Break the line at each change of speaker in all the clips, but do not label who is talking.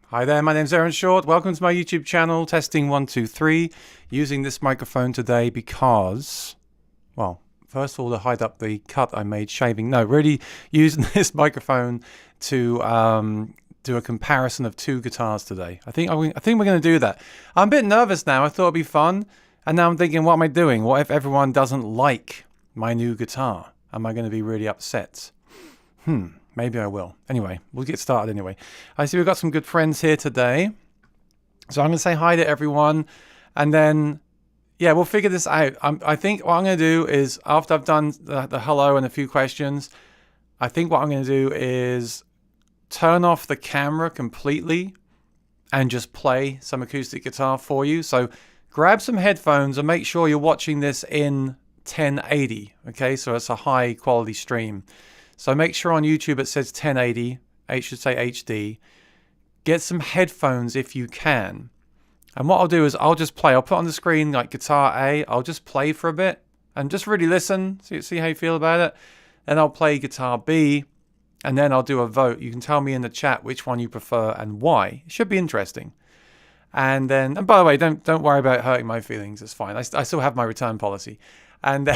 Hi there, my name's Aaron Short. Welcome to my YouTube channel, testing 1, 2, 3. Using this microphone today because, well, first of all, to hide up the cut I made shaving. No, really using this microphone to do a comparison of two guitars today. I think we're going to do that. I'm a bit nervous now. I thought it'd be fun. And now I'm thinking, what am I doing? What if everyone doesn't like my new guitar? Am I going to be really upset? Maybe I will. Anyway, we'll get started anyway. I see we've got some good friends here today. So I'm going to say hi to everyone. And then, yeah, we'll figure this out. I think what I'm going to do is, after I've done the hello and a few questions, I think what I'm going to do is turn off the camera completely and just play some acoustic guitar for you. So grab some headphones and make sure you're watching this in 1080. Okay, so it's a high quality stream. So make sure on YouTube it says 1080, it should say HD. Get some headphones if you can. And what I'll do is I'll just play. I'll put on the screen like guitar A. I'll just play for a bit and just really listen, see how you feel about it. Then I'll play guitar B and then I'll do a vote. You can tell me in the chat which one you prefer and why. It should be interesting. And then, and by the way, don't worry about hurting my feelings. It's fine. I still have my return policy. And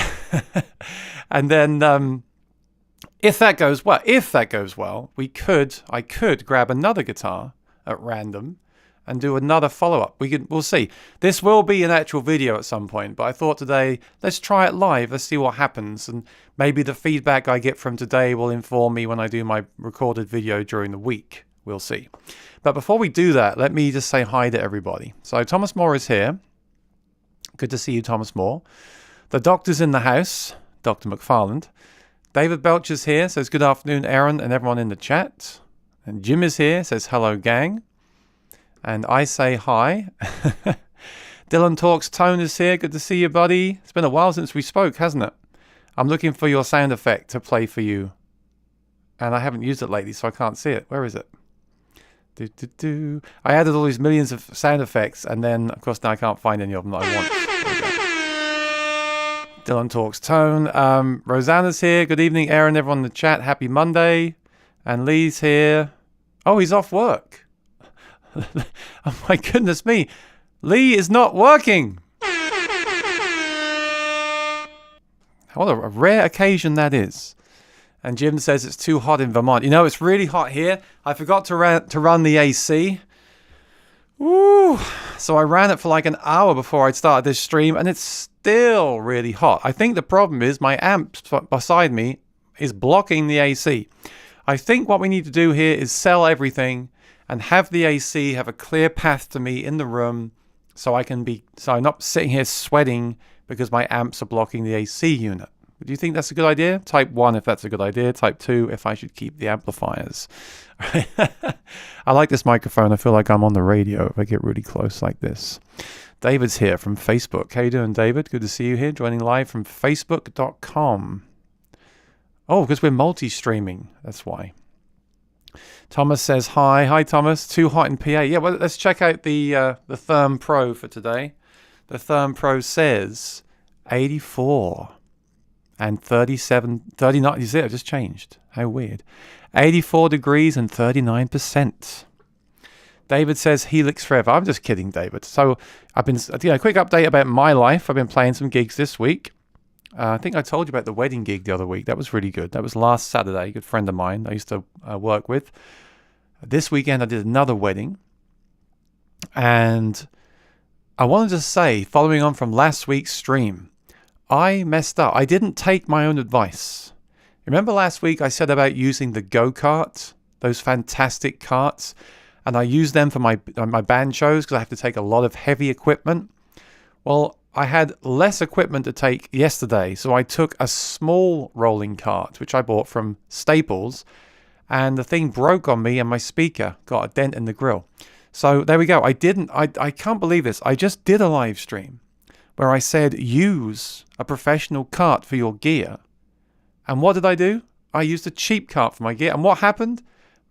then if that goes well, I could grab another guitar at random and do another follow-up. We'll see. This will be an actual video at some point, but I thought today, let's try it live. Let's see what happens. And maybe the feedback I get from today will inform me when I do my recorded video during the week. We'll see. But before we do that, let me just say hi to everybody. So Thomas Moore is here. Good to see you, Thomas Moore. The doctor's in the house, Dr. McFarland. David Belch is here, says good afternoon, Aaron, and everyone in the chat. And Jim is here, says hello, gang. And I say hi. Dylan Talks Tone is here. Good to see you, buddy. It's been a while since we spoke, hasn't it? I'm looking for your sound effect to play for you. And I haven't used it lately, so I can't see it. Where is it? I added all these millions of sound effects, and then, of course, now I can't find any of them that I want. Dylan Talks Tone. Rosanna's here. Good evening, Aaron. Everyone in the chat. Happy Monday. And Lee's here. Oh, he's off work. Oh, my goodness me. Lee is not working. What a rare occasion that is. And Jim says it's too hot in Vermont. You know, it's really hot here. I forgot to run the AC. Woo! So I ran it for like an hour before I started this stream, and it's still really hot. I think the problem is my amp beside me is blocking the AC. I think what we need to do here is sell everything and have the AC have a clear path to me in the room so I'm not sitting here sweating because my amps are blocking the AC unit. Do you think that's a good idea? Type 1 if that's a good idea. Type 2 if I should keep the amplifiers. I like this microphone. I feel like I'm on the radio if I get really close like this. David's here from Facebook. How you doing, David? Good to see you here, joining live from facebook.com. Oh, because we're multi-streaming. That's why. Thomas says hi. Hi, Thomas. Too hot in PA. Yeah, well, let's check out the Therm Pro for today. The Therm Pro says 84 and 37, 39. You see, it just changed. How weird. 84 degrees and 39%. David says Helix Forever. I'm just kidding, David. So I've been, a quick update about my life. I've been playing some gigs this week. I think I told you about the wedding gig the other week. That was really good. That was last Saturday. A good friend of mine I used to work with. This weekend I did another wedding. And I wanted to say, following on from last week's stream, I messed up. I didn't take my own advice. Remember last week I said about using the go-kart? Those fantastic carts? And I use them for my band shows because I have to take a lot of heavy equipment. Well, I had less equipment to take yesterday, so I took a small rolling cart, which I bought from Staples, and the thing broke on me and my speaker got a dent in the grill. So there we go. I can't believe this. I just did a live stream where I said use a professional cart for your gear. And what did I do? I used a cheap cart for my gear. And what happened?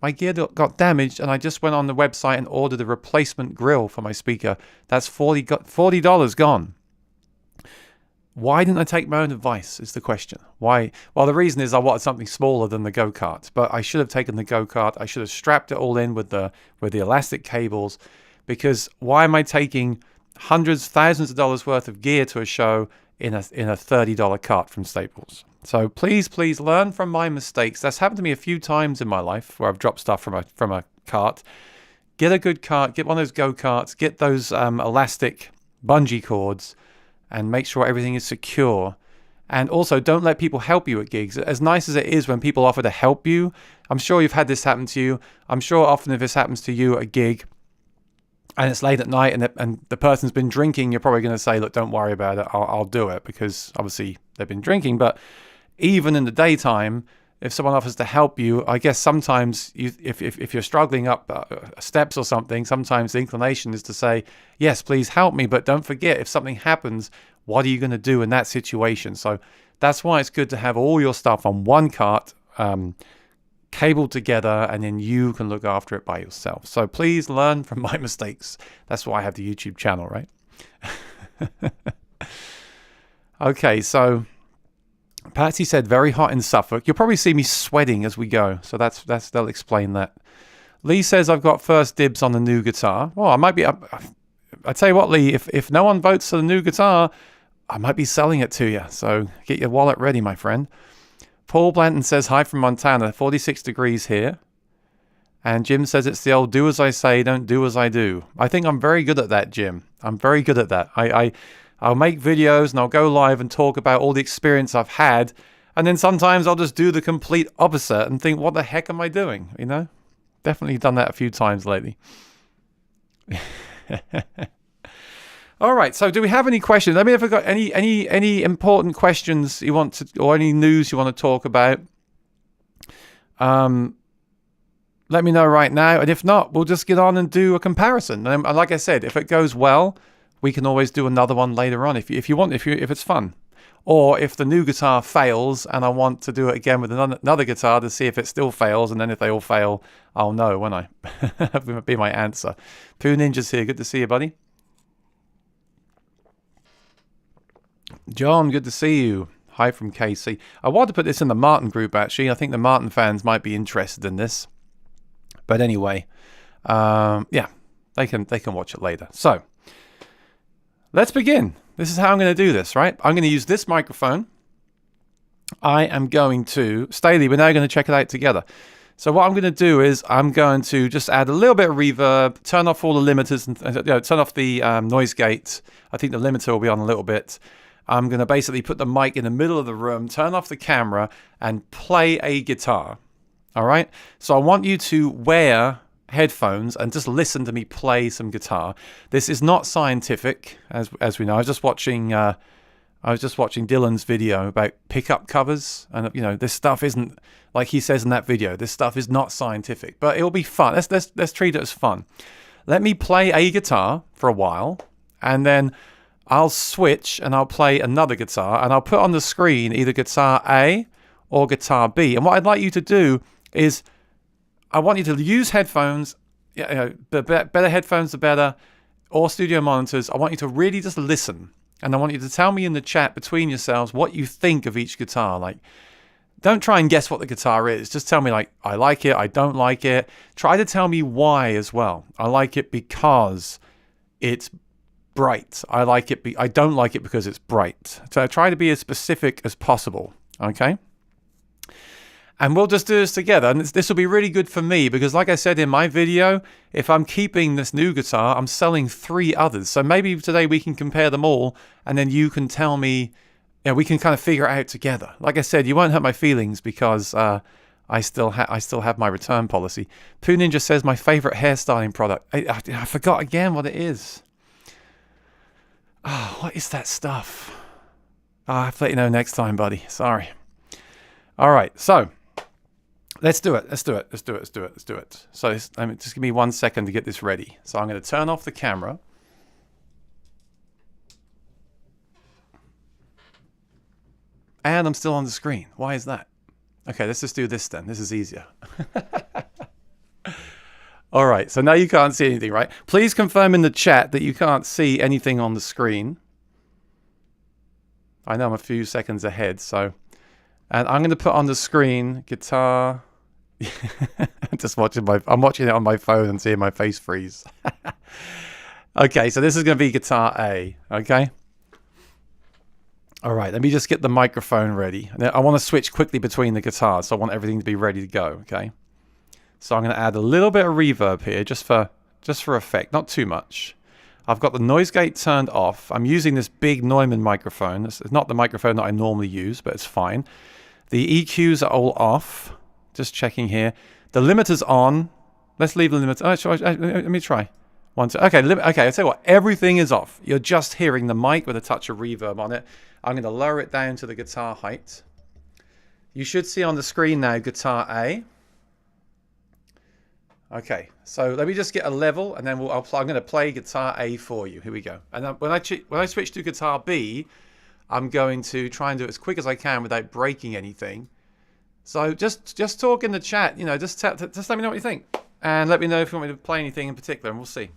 My gear got damaged, and I just went on the website and ordered a replacement grill for my speaker. That's $40 gone. Why didn't I take my own advice is the question. Why? Well, the reason is I wanted something smaller than the go-kart, but I should have taken the go-kart. I should have strapped it all in with the elastic cables, because why am I taking hundreds, thousands of dollars worth of gear to a show in a $30 cart from Staples? So please learn from my mistakes. That's happened to me a few times in my life where I've dropped stuff from a cart. Get a good cart, get one of those go-karts, get those elastic bungee cords, and make sure everything is secure. And also, don't let people help you at gigs. As nice as it is when people offer to help you, I'm sure you've had this happen to you. I'm sure often if this happens to you at a gig and it's late at night and the person's been drinking, you're probably going to say, look, don't worry about it. I'll do it, because obviously they've been drinking. But even in the daytime, if someone offers to help you, I guess sometimes if you're struggling up steps or something, sometimes the inclination is to say, yes, please help me. But don't forget, if something happens, what are you going to do in that situation? So that's why it's good to have all your stuff on one cart, cabled together, and then you can look after it by yourself. So please learn from my mistakes. That's why I have the YouTube channel, right? Okay, so Patsy said, very hot in Suffolk. You'll probably see me sweating as we go. So they'll explain that. Lee says, I've got first dibs on the new guitar. Well, I might be... I tell you what, Lee, if no one votes for the new guitar, I might be selling it to you. So get your wallet ready, my friend. Paul Blanton says, hi from Montana. 46 degrees here. And Jim says, it's the old do as I say, don't do as I do. I think I'm very good at that, Jim. I'm very good at that. I'll make videos and I'll go live and talk about all the experience I've had. And then sometimes I'll just do the complete opposite and think, what the heck am I doing? You know, definitely done that a few times lately. All right. So do we have any questions? Let me know if I've got any important questions you want to, or any news you want to talk about. Let me know right now. And if not, we'll just get on and do a comparison. And like I said, if it goes well, we can always do another one later on if you want, if it's fun. Or if the new guitar fails and I want to do it again with another guitar to see if it still fails, and then if they all fail, I'll know, won't I? That would be my answer. Pooh Ninja's here. Good to see you, buddy. John, good to see you. Hi from KC. I wanted to put this in the Martin group, actually. I think the Martin fans might be interested in this. But anyway, yeah, they can watch it later. So, let's begin. This is how I'm going to do this, right? I'm going to use this microphone. I am going to... Staley, we're now going to check it out together. So what I'm going to do is I'm going to just add a little bit of reverb, turn off all the limiters, and turn off the noise gate. I think the limiter will be on a little bit. I'm going to basically put the mic in the middle of the room, turn off the camera, and play a guitar. All right? So I want you to wear headphones and just listen to me play some guitar. This is not scientific, as we know. I was just watching Dylan's video about pickup covers, and you know, this stuff isn't, like he says in that video, this stuff is not scientific, but it'll be fun. Let's treat it as fun. Let me play a guitar for a while, and then I'll switch and I'll play another guitar, and I'll put on the screen either guitar A or guitar B. And what I'd like you to do is, I want you to use headphones, you know, the better headphones the better, or studio monitors. I want you to really just listen. And I want you to tell me in the chat between yourselves what you think of each guitar. Like, don't try and guess what the guitar is. Just tell me, like, I like it, I don't like it. Try to tell me why as well. I like it because it's bright. I like it. I don't like it because it's bright. So try to be as specific as possible. Okay? And we'll just do this together. And this will be really good for me because, like I said in my video, if I'm keeping this new guitar, I'm selling 3 others. So maybe today we can compare them all, and then you can tell me, you know, we can kind of figure it out together. Like I said, you won't hurt my feelings because I still have my return policy. Pooh Ninja says my favorite hairstyling product. I forgot again what it is. Oh, what is that stuff? Oh, I have to let you know next time, buddy. Sorry. All right, so... Let's do it. So just give me 1 second to get this ready. So I'm going to turn off the camera. And I'm still on the screen. Why is that? Okay, let's just do this then. This is easier. All right, so now you can't see anything, right? Please confirm in the chat that you can't see anything on the screen. I know I'm a few seconds ahead, so... And I'm going to put on the screen guitar... Just watching I'm watching it on my phone and seeing my face freeze. Okay, so this is going to be guitar A, okay? All right, let me just get the microphone ready. Now, I want to switch quickly between the guitars, so I want everything to be ready to go, okay? So I'm going to add a little bit of reverb here, just for effect, not too much. I've got the noise gate turned off. I'm using this big Neumann microphone. It's not the microphone that I normally use, but it's fine. The EQs are all off. Just checking here. The limiter's on. Let's leave the limiter. Oh, let me try. One, two. Okay, okay, I'll tell you what. Everything is off. You're just hearing the mic with a touch of reverb on it. I'm going to lower it down to the guitar height. You should see on the screen now guitar A. Okay, so let me just get a level, and then I'm going to play guitar A for you. Here we go. And then when I switch to guitar B, I'm going to try and do it as quick as I can without breaking anything. So just talk in the chat. You know, just let me know what you think, and let me know if you want me to play anything in particular, and we'll see.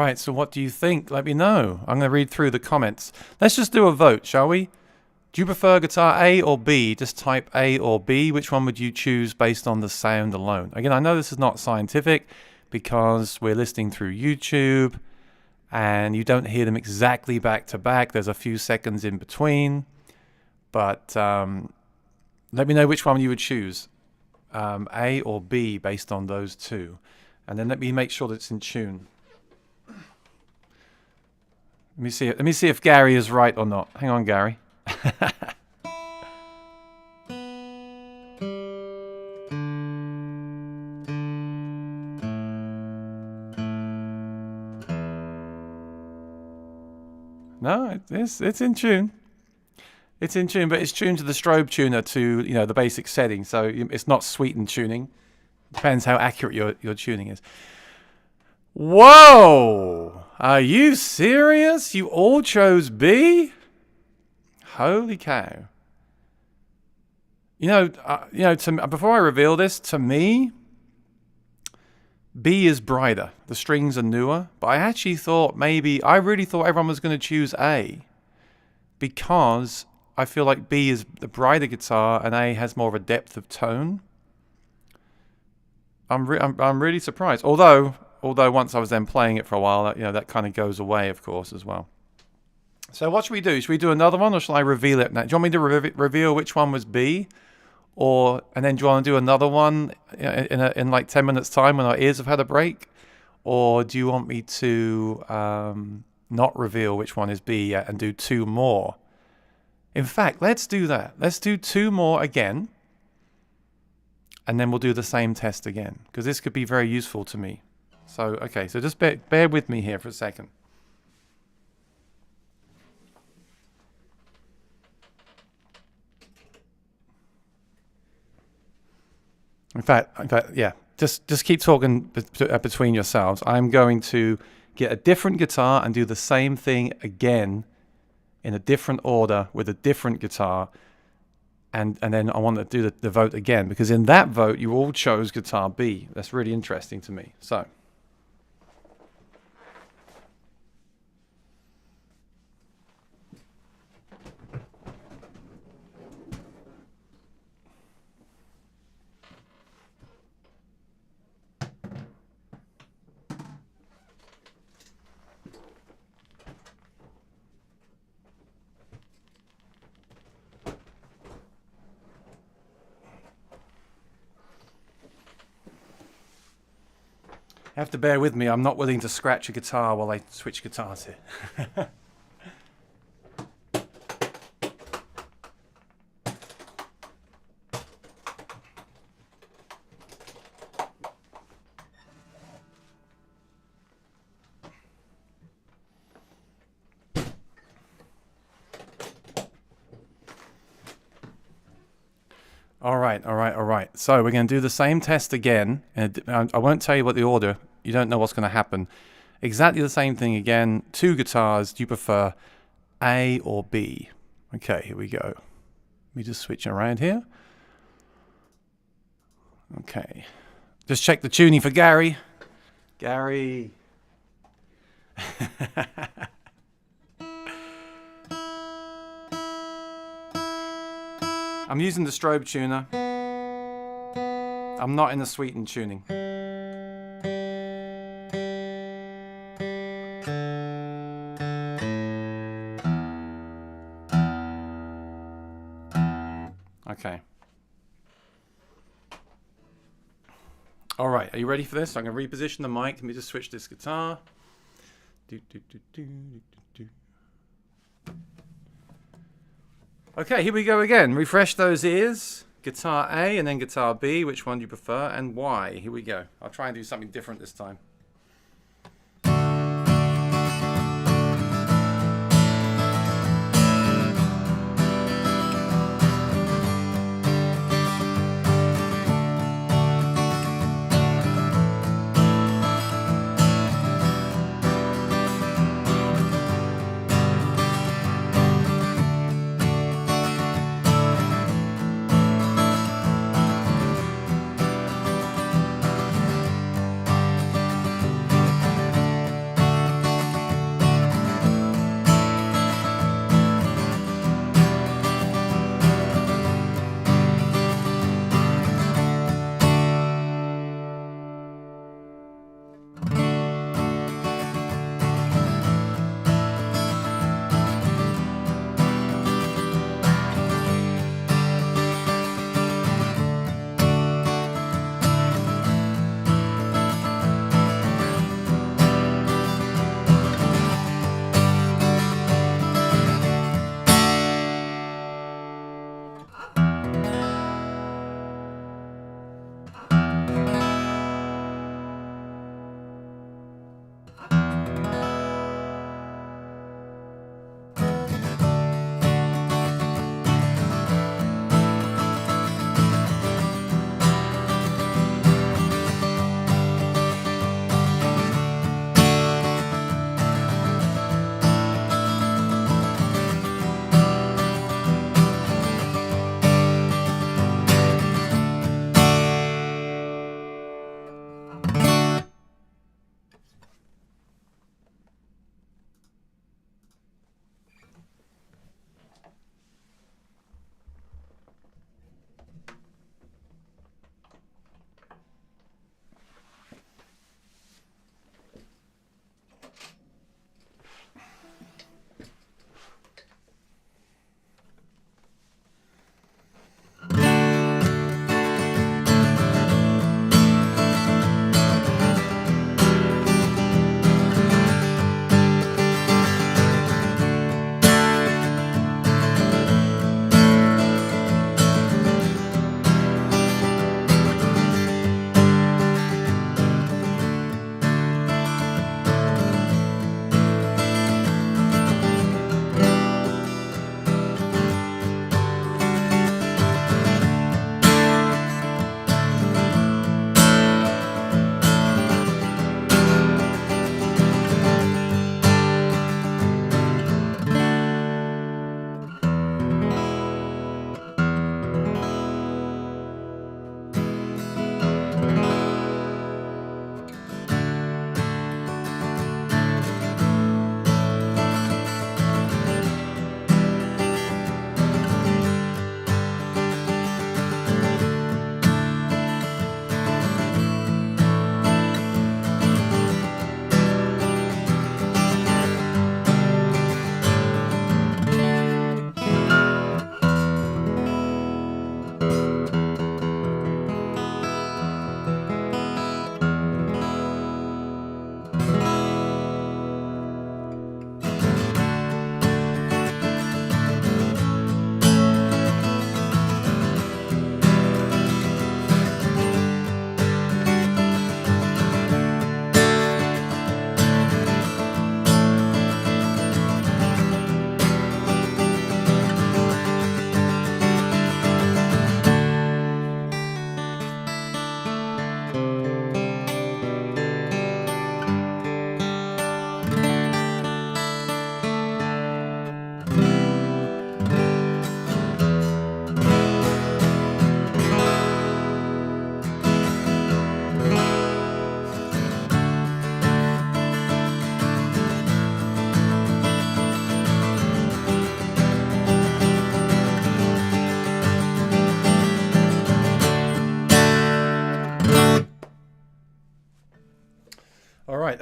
right, so what do you think? Let me know. I'm going to read through the comments. Let's just do a vote, shall we? Do you prefer guitar A or B? Just type A or B. Which one would you choose based on the sound alone? Again, I know this is not scientific because we're listening through YouTube and you don't hear them exactly back to back. There's a few seconds in between. But let me know which one you would choose, A or B, based on those two. And then let me make sure that it's in tune. Let me see if Gary is right or not. Hang on, Gary. No, it's in tune. It's in tune, but it's tuned to the strobe tuner to, the basic setting. So it's not sweetened tuning. Depends how accurate your tuning is. Whoa! Are you serious? You all chose B? Holy cow. Before I reveal this, to me, B is brighter. The strings are newer. But I actually I really thought everyone was going to choose A. Because I feel like B is the brighter guitar and A has more of a depth of tone. I'm really surprised. Although once I was then playing it for a while, that kind of goes away, of course, as well. So what should we do? Should we do another one, or shall I reveal it now? Do you want me to reveal which one was B, and then do you want to do another one in like 10 minutes time when our ears have had a break, or do you want me to not reveal which one is B yet and do two more? In fact, let's do that. Let's do two more again, and then we'll do the same test again because this could be very useful to me. So okay, so just bear with me here for a second. In fact, yeah. Just keep talking between yourselves. I'm going to get a different guitar and do the same thing again in a different order with a different guitar. And then I want to do the vote again because in that vote, you all chose guitar B. That's really interesting to me. So. You have to bear with me. I'm not willing to scratch a guitar while I switch guitars here. All right. So we're going to do the same test again. And I won't tell you what the order. You don't know what's going to happen. Exactly the same thing again. Two guitars. Do you prefer A or B? Okay, here we go. Let me just switch around here. Okay. Just check the tuning for Gary. Gary. I'm using the strobe tuner. I'm not in the sweetened tuning. Okay. All right, are you ready for this? I'm going to reposition the mic. Let me just switch this guitar. Okay, here we go again. Refresh those ears. Guitar A and then guitar B. Which one do you prefer and why? Here we go. I'll try and do something different this time.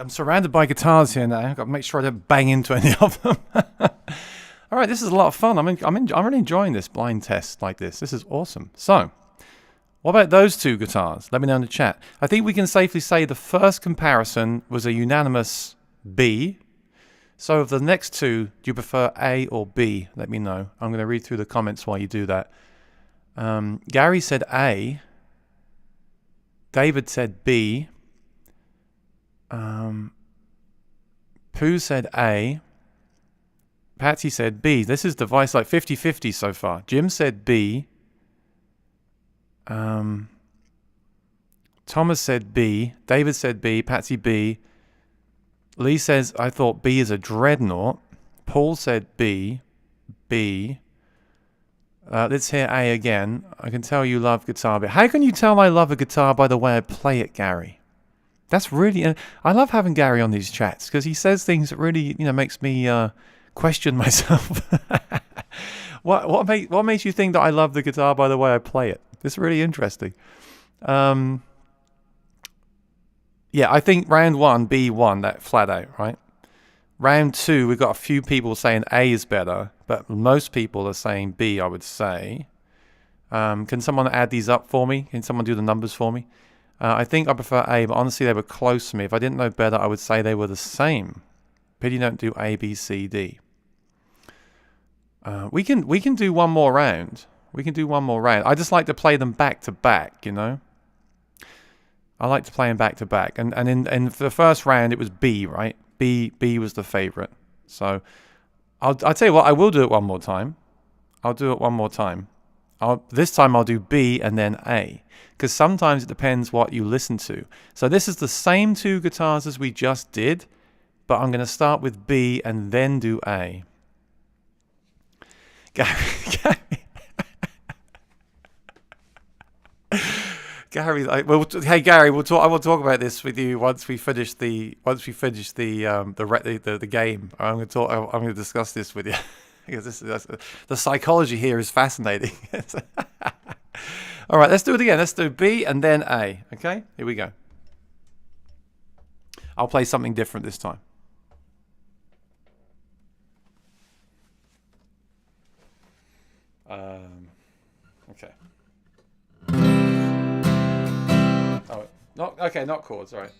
I'm surrounded by guitars here now. I've got to make sure I don't bang into any of them. All right, this is a lot of fun. I'm really enjoying this blind test like this. This is awesome. So, what about those two guitars? Let me know in the chat. I think we can safely say the first comparison was a unanimous B. So, of the next two, do you prefer A or B? Let me know. I'm going to read through the comments while you do that. Gary said A. David said B. Pooh said A. Patsy said B. This is device like 50-50 so far. Jim said B. Thomas said B. David said B. Patsy B. Lee says, I thought B is a dreadnought. Paul said B. B. Let's hear A again. I can tell you love guitar. But how can you tell I love a guitar by the way I play it, Gary? That's really... I love having Gary on these chats because he says things that really, makes me question myself. What makes you think that I love the guitar by the way I play it? It's really interesting. Yeah, I think round 1, B won that flat out, right? Round 2, we've got a few people saying A is better, but most people are saying B, I would say. Can someone add these up for me? Can someone do the numbers for me? I think I prefer A, but honestly, they were close to me. If I didn't know better, I would say they were the same. Pity you don't do A, B, C, D. We can do one more round. We can do one more round. I just like to play them back to back, I like to play them back to back. And in for the first round, it was B, right? B was the favorite. So I'll tell you what, I will do it one more time. I'll do it one more time. This time I'll do B and then A. Because sometimes it depends what you listen to. So this is the same two guitars as we just did, but I'm going to start with B and then do A. Gary, hey Gary, we'll talk. I will talk about this with you once we finish the game. I'm going to discuss this with you because the psychology here is fascinating. All right, let's do it again. Let's do B and then A. Okay, here we go. I'll play something different this time. Okay. Oh, not chords. All right.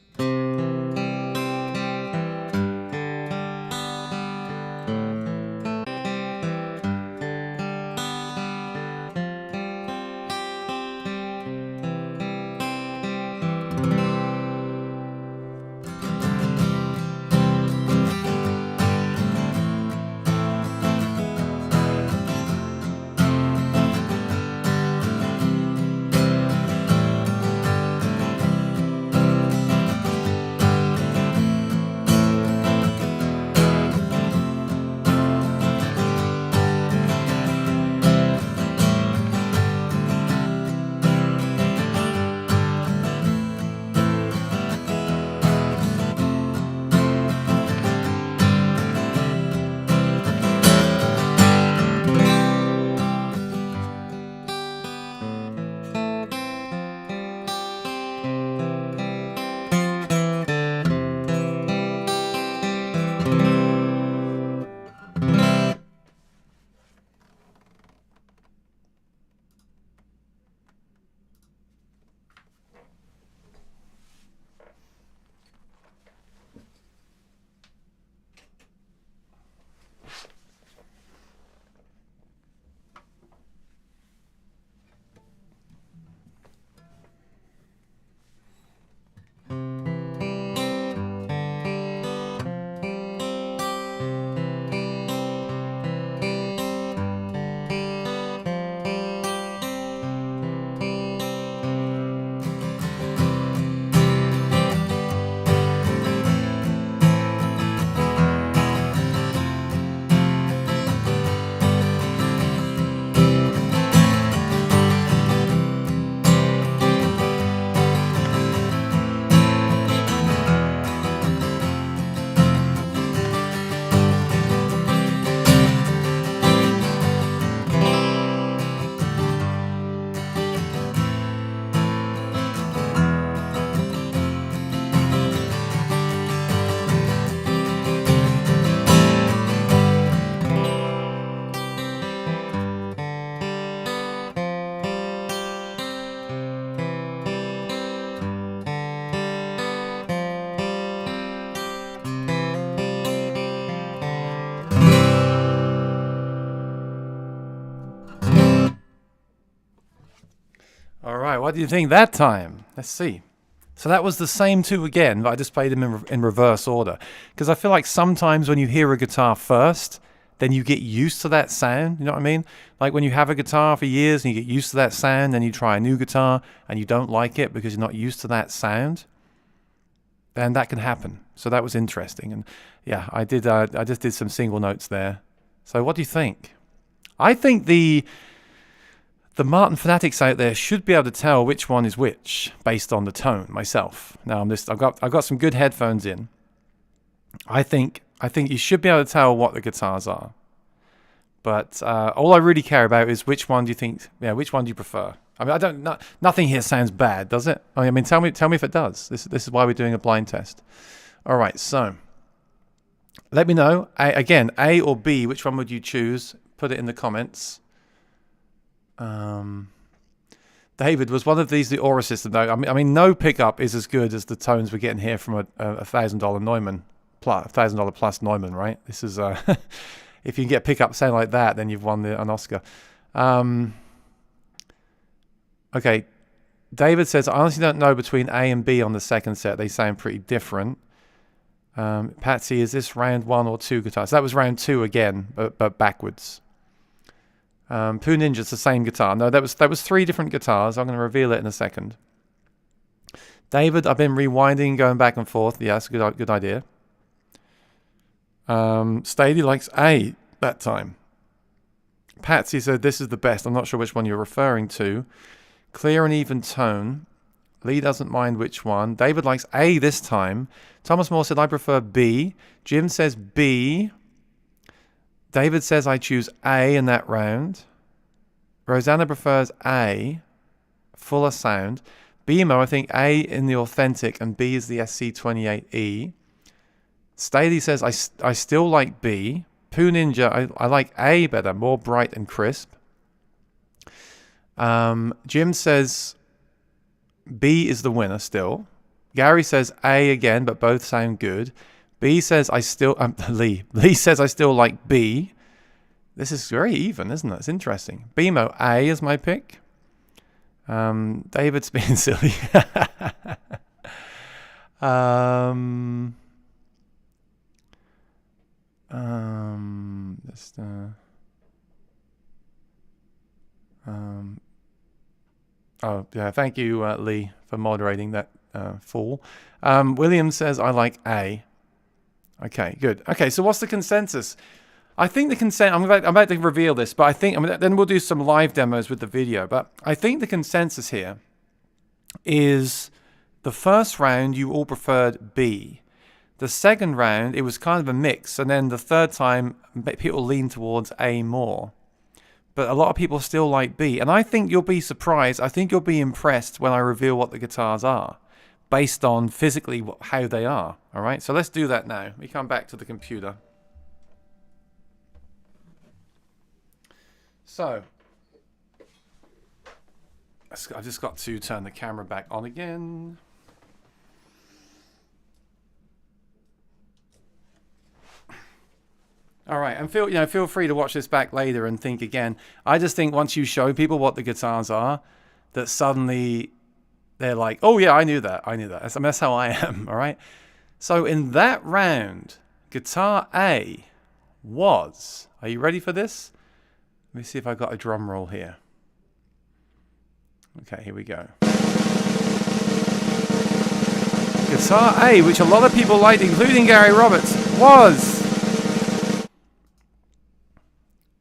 right, what do you think that time? Let's see. So that was the same two again, but I just played them in reverse order. Because I feel like sometimes when you hear a guitar first, then you get used to that sound. You know what I mean? Like when you have a guitar for years and you get used to that sound, then you try a new guitar and you don't like it because you're not used to that sound. Then that can happen. So that was interesting. And yeah, I just did some single notes there. So what do you think? I think the Martin fanatics out there should be able to tell which one is which based on the tone myself. Now I've got some good headphones in. I think you should be able to tell what the guitars are. But all I really care about is which one do you think? Yeah, which one do you prefer? I mean, nothing here sounds bad, does it? I mean, tell me if it does. This is why we're doing a blind test. All right, so let me know. Again, A or B, which one would you choose? Put it in the comments. David, was one of these the Aura system though? I mean, no pickup is as good as the tones we're getting here from a $1,000 Neumann, $1,000 plus Neumann, right? This is if you can get a pickup sound like that, then you've won an Oscar. Okay, David says, I honestly don't know between A and B on the second set. They sound pretty different. Patsy, is this round 1 or 2 guitars? That was round 2 again, but backwards. Poo Ninja's the same guitar. No, that was 3 different guitars. I'm going to reveal it in a second. David, I've been rewinding, going back and forth. Yeah, that's a good idea. Stady likes A that time. Patsy said this is the best. I'm not sure which one you're referring to. Clear and even tone. Lee doesn't mind which one. David likes A this time. Thomas Moore said I prefer B. Jim says B. David says I choose A in that round. Rosanna prefers A. Fuller sound. BMO, I think A in the authentic and B is the SC28E. Staley says I still like B. Poo Ninja, I like A better, more bright and crisp. Jim says B is the winner still. Gary says A again, but both sound good. B says I still... Lee says I still like B. This is very even, isn't it? It's interesting. BMO, A is my pick. David's being silly. Oh, yeah, thank you, Lee, for moderating that fool. William says, I like A. Okay, good. Okay, so what's the consensus? I think the I'm about to reveal this, but then we'll do some live demos with the video. But I think the consensus here is the first round you all preferred B. The second round, it was kind of a mix. And then the third time, people lean towards A more. But a lot of people still like B. And I think you'll be surprised. I think you'll be impressed when I reveal what the guitars are, based on physically how they are. All right, so let's do that now. We come back to the computer. So, I've just got to turn the camera back on again. All right, and feel free to watch this back later and think again. I just think once you show people what the guitars are, that suddenly they're like, oh yeah, I knew that. That's how I am, all right? So in that round, guitar A was, are you ready for this? Let me see if I got a drum roll here. Okay, here we go. Guitar A, which a lot of people liked, including Gary Roberts, was...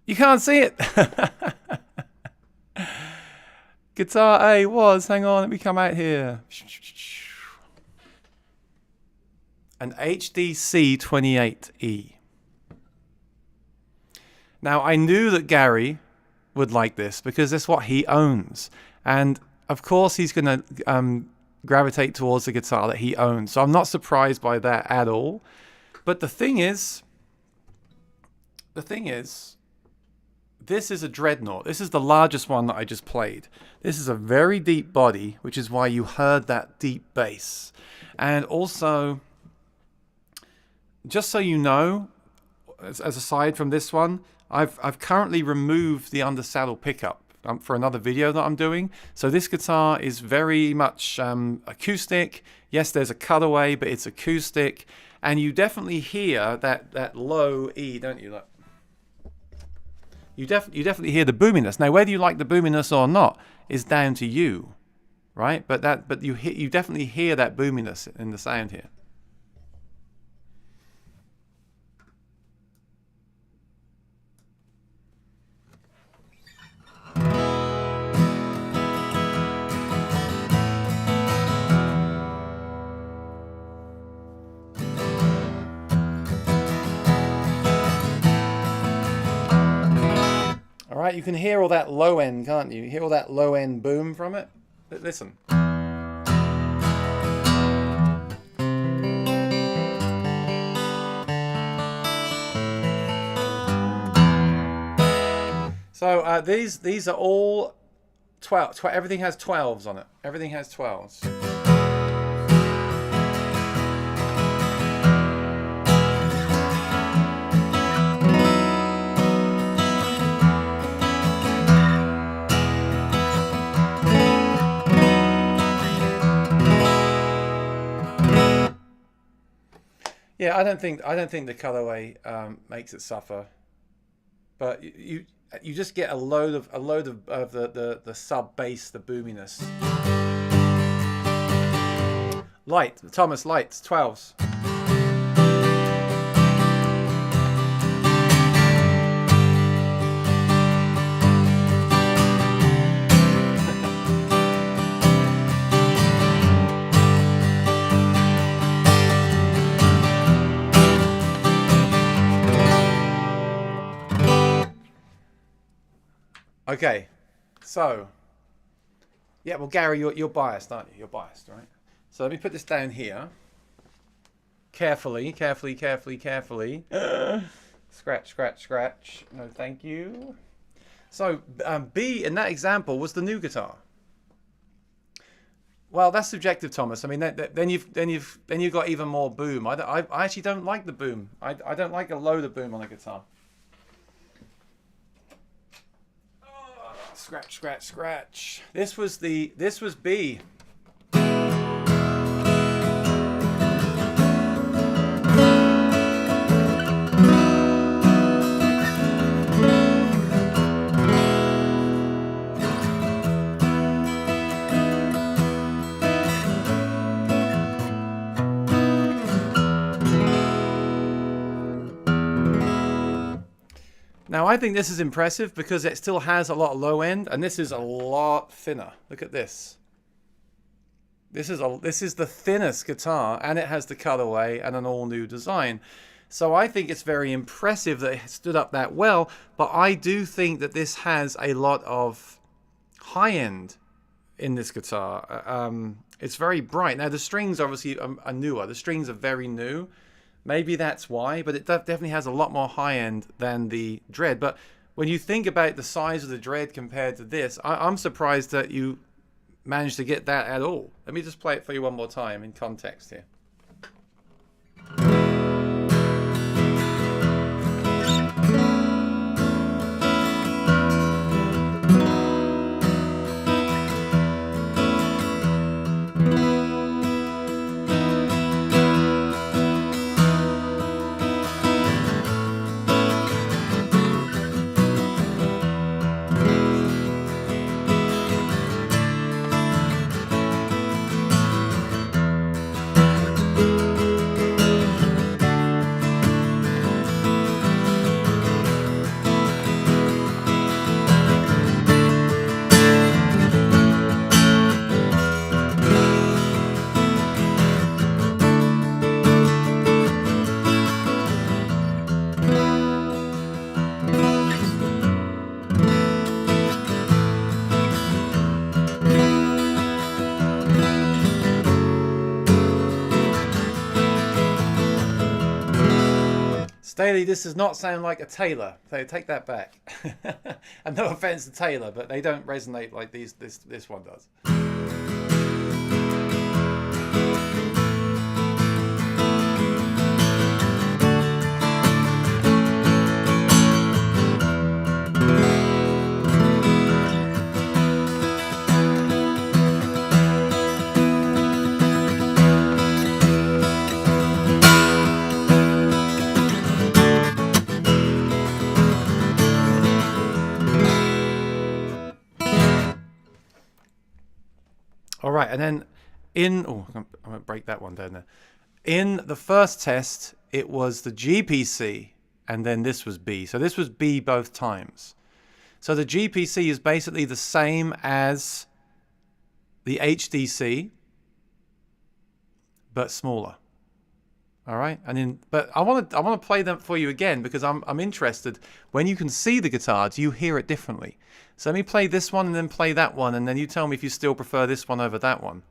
You can't see it. Guitar A was, hang on, let me come out here. An HDC 28E. Now, I knew that Gary would like this because that's what he owns. And, of course, he's going to gravitate towards the guitar that he owns. So I'm not surprised by that at all. But the thing is, this is a Dreadnought. This is the largest one that I just played. This is a very deep body, which is why you heard that deep bass. And also, just so you know, as aside from this one, I've currently removed the undersaddle pickup for another video that I'm doing. So this guitar is very much acoustic. Yes, there's a cutaway, but it's acoustic, and you definitely hear that low E, don't you? Like, you definitely hear the boominess. Now, whether you like the boominess or not is down to you, right? But you definitely hear that boominess in the sound here. All right, you can hear all that low end, can't you? You hear all that low end boom from it? Listen. So these are all 12. Everything has 12s on it. Everything has 12s. Yeah, I don't think the colorway makes it suffer, but you just get a load of the sub bass, the boominess. Light, Thomas, lights, 12s. Okay, so, yeah, well, Gary, you're biased, aren't you? You're biased, right? So let me put this down here. Carefully. Scratch, scratch, scratch. No, thank you. So, B in that example was the new guitar. Well, that's subjective, Thomas. I mean, then you've got even more boom. I actually don't like the boom. I don't like a load of boom on a guitar. Scratch, scratch, scratch. This was B. Now, I think this is impressive because it still has a lot of low end, and this is a lot thinner. Look at this. This is the thinnest guitar, and it has the cutaway and an all-new design. So I think it's very impressive that it stood up that well, but I do think that this has a lot of high end in this guitar. It's very bright. Now, the strings obviously are newer. The strings are very new. Maybe that's why, but it definitely has a lot more high end than the Dread. But when you think about the size of the Dread compared to this, I'm surprised that you managed to get that at all. Let me just play it for you one more time in context here. Staley, this does not sound like a Taylor, so take that back. And no offense to Taylor, but they don't resonate like this one does. All right, and then I'm going to break that one down there. In the first test, it was the GPC, and then this was B. So this was B both times. So the GPC is basically the same as the HDC, but smaller. All right, but I want to play them for you again because I'm interested. When you can see the guitar, do you hear it differently? So let me play this one and then play that one, and then you tell me if you still prefer this one over that one.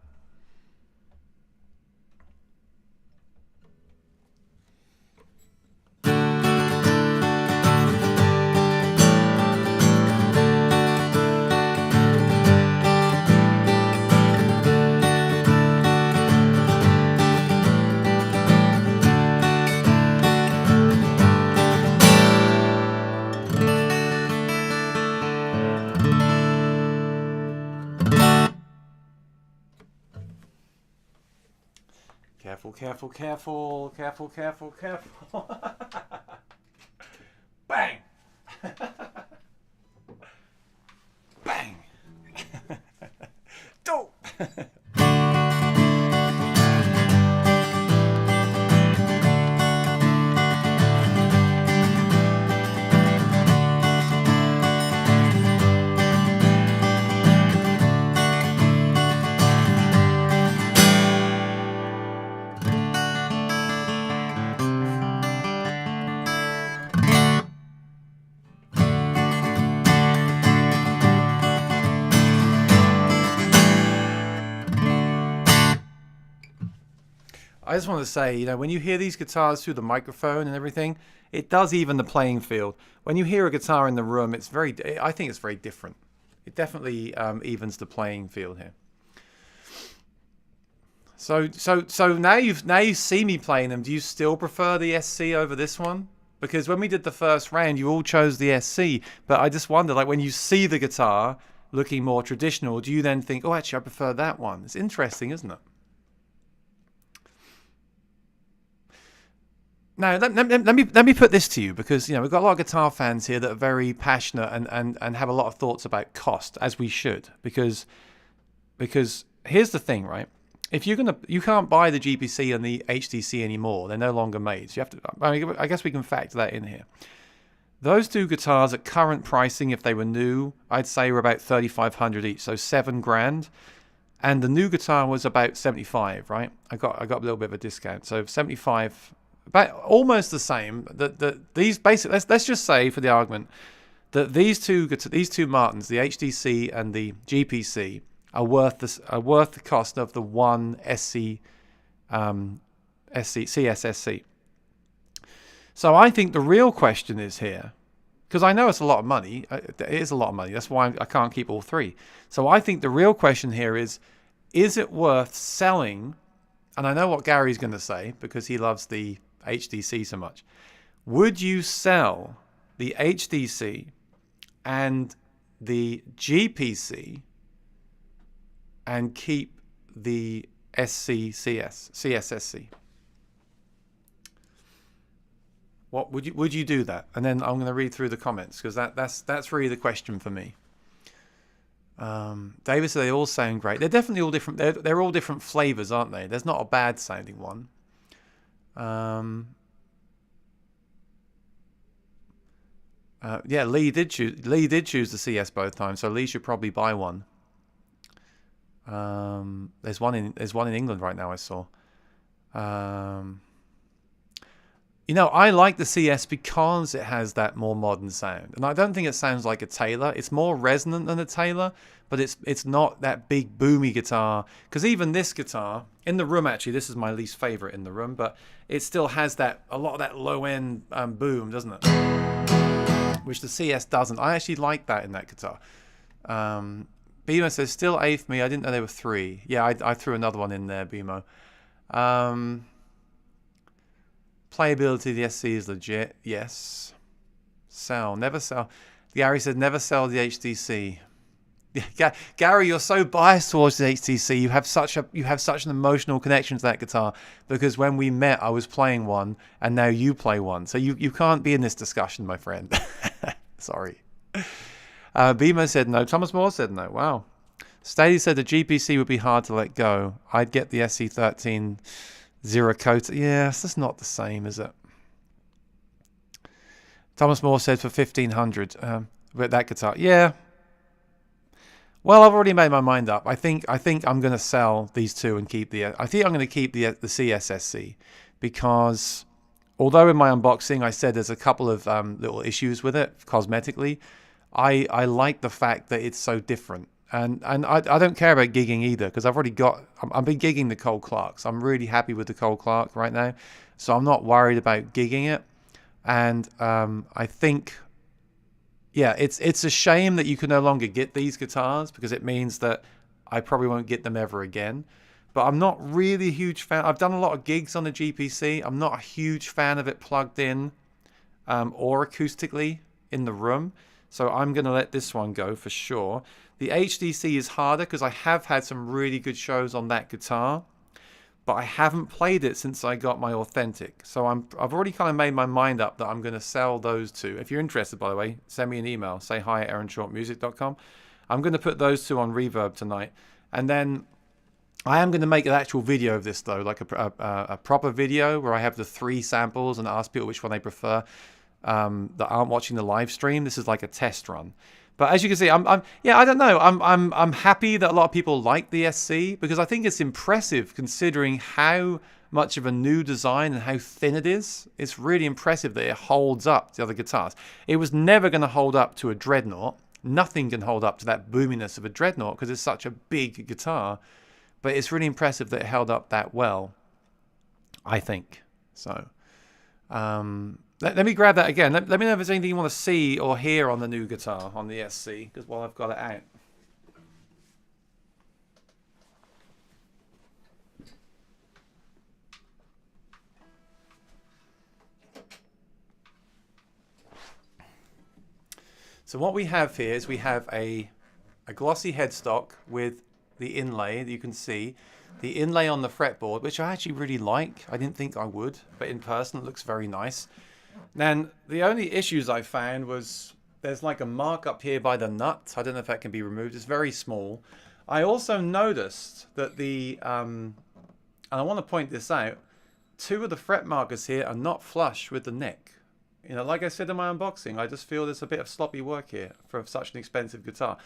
Careful, careful, careful, careful, careful, careful. Bang! Bang! Dope! I just want to say, you know, when you hear these guitars through the microphone and everything, it does even the playing field. When you hear a guitar in the room, I think it's very different. It definitely evens the playing field here. So now you see me playing them. Do you still prefer the SC over this one? Because when we did the first round, you all chose the SC. But I just wonder, like when you see the guitar looking more traditional, do you then think, oh, actually, I prefer that one? It's interesting, isn't it? Now, let me put this to you, because, you know, we've got a lot of guitar fans here that are very passionate and have a lot of thoughts about cost, as we should, because here's the thing, right? If you can't buy the GPC and the HDC anymore. They're no longer made. So you have to. I guess we can factor that in here. Those two guitars at current pricing, if they were new, I'd say were about $3,500 each, so $7,000. And the new guitar was about 75, right? I got a little bit of a discount, so 75. About almost the same. These basically, let's just say for the argument that these two Martins, the HDC and the GPC, are worth the cost of the one CSSC. So I think the real question is here, because I know it's a lot of money. It is a lot of money. That's why I can't keep all three. So I think the real question here is it worth selling? And I know what Gary's going to say because he loves the HDC so much. Would you sell the HDC and the GPC and keep the CSSC? What would you do that? And then I'm going to read through the comments, because that's really the question for me. David said they all sound great. They're definitely all different. They're all different flavors, aren't they? There's not a bad sounding one. Yeah, Lee did choose the CS both times, so Lee should probably buy one. There's one in England right now, I saw. You know, I like the CS because it has that more modern sound, and I don't think it sounds like a Taylor. It's more resonant than a Taylor, but it's not that big boomy guitar. Because even this guitar in the room, actually, this is my least favorite in the room, but it still has a lot of that low end boom, doesn't it? Which the CS doesn't. I actually like that in that guitar. Bimo says still A for me. I didn't know there were three. Yeah, I threw another one in there, Bimo. Playability, the SC is legit. Yes. Never sell. Gary said never sell the HDC. Gary, you're so biased towards the HDC. You have such an emotional connection to that guitar, because when we met, I was playing one, and now you play one. So you can't be in this discussion, my friend. Sorry. Bimo said no. Thomas Moore said no. Wow. Staley said the GPC would be hard to let go. I'd get the SC13 Zero Coat. Yeah, it's just not the same, is it? Thomas Moore said for 1500. But that guitar, yeah. Well, I've already made my mind up. I think I'm going to sell these two and keep the. I think I'm going to keep the CSSC because although in my unboxing I said there's a couple of little issues with it cosmetically, I like the fact that it's so different. And I don't care about gigging either because I've already got. I've been gigging the Cole Clarks. I'm really happy with the Cole Clark right now, so I'm not worried about gigging it. And I think. Yeah, it's a shame that you can no longer get these guitars because it means that I probably won't get them ever again. But I'm not really a huge fan. I've done a lot of gigs on the GPC. I'm not a huge fan of it plugged in or acoustically in the room. So I'm going to let this one go for sure. The HDC is harder because I have had some really good shows on that guitar. But I haven't played it since I got my Authentic. So I've already kind of made my mind up that I'm going to sell those two. If you're interested, by the way, send me an email. Say hi at aaronshortmusic.com. I'm going to put those two on Reverb tonight. And then I am going to make an actual video of this, though, like a proper video where I have the 3 samples and ask people which one they prefer that aren't watching the live stream. This is like a test run. But as you can see, yeah, I don't know. I'm happy that a lot of people like the SC because I think it's impressive considering how much of a new design and how thin it is. It's really impressive that it holds up to the other guitars. It was never going to hold up to a Dreadnought. Nothing can hold up to that boominess of a Dreadnought because it's such a big guitar. But it's really impressive that it held up that well, I think. So, let me grab that again. Let me know if there's anything you want to see or hear on the new guitar, on the SC, because while I've got it out. So what we have here is we have a glossy headstock with the inlay that you can see. The inlay on the fretboard, which I actually really like. I didn't think I would, but in person it looks very nice. Then the only issues I found was there's like a mark up here by the nut. I don't know if that can be removed. It's very small. I also noticed that and I want to point this out, 2 of the fret markers here are not flush with the neck. You know, like I said in my unboxing, I just feel there's a bit of sloppy work here for such an expensive guitar.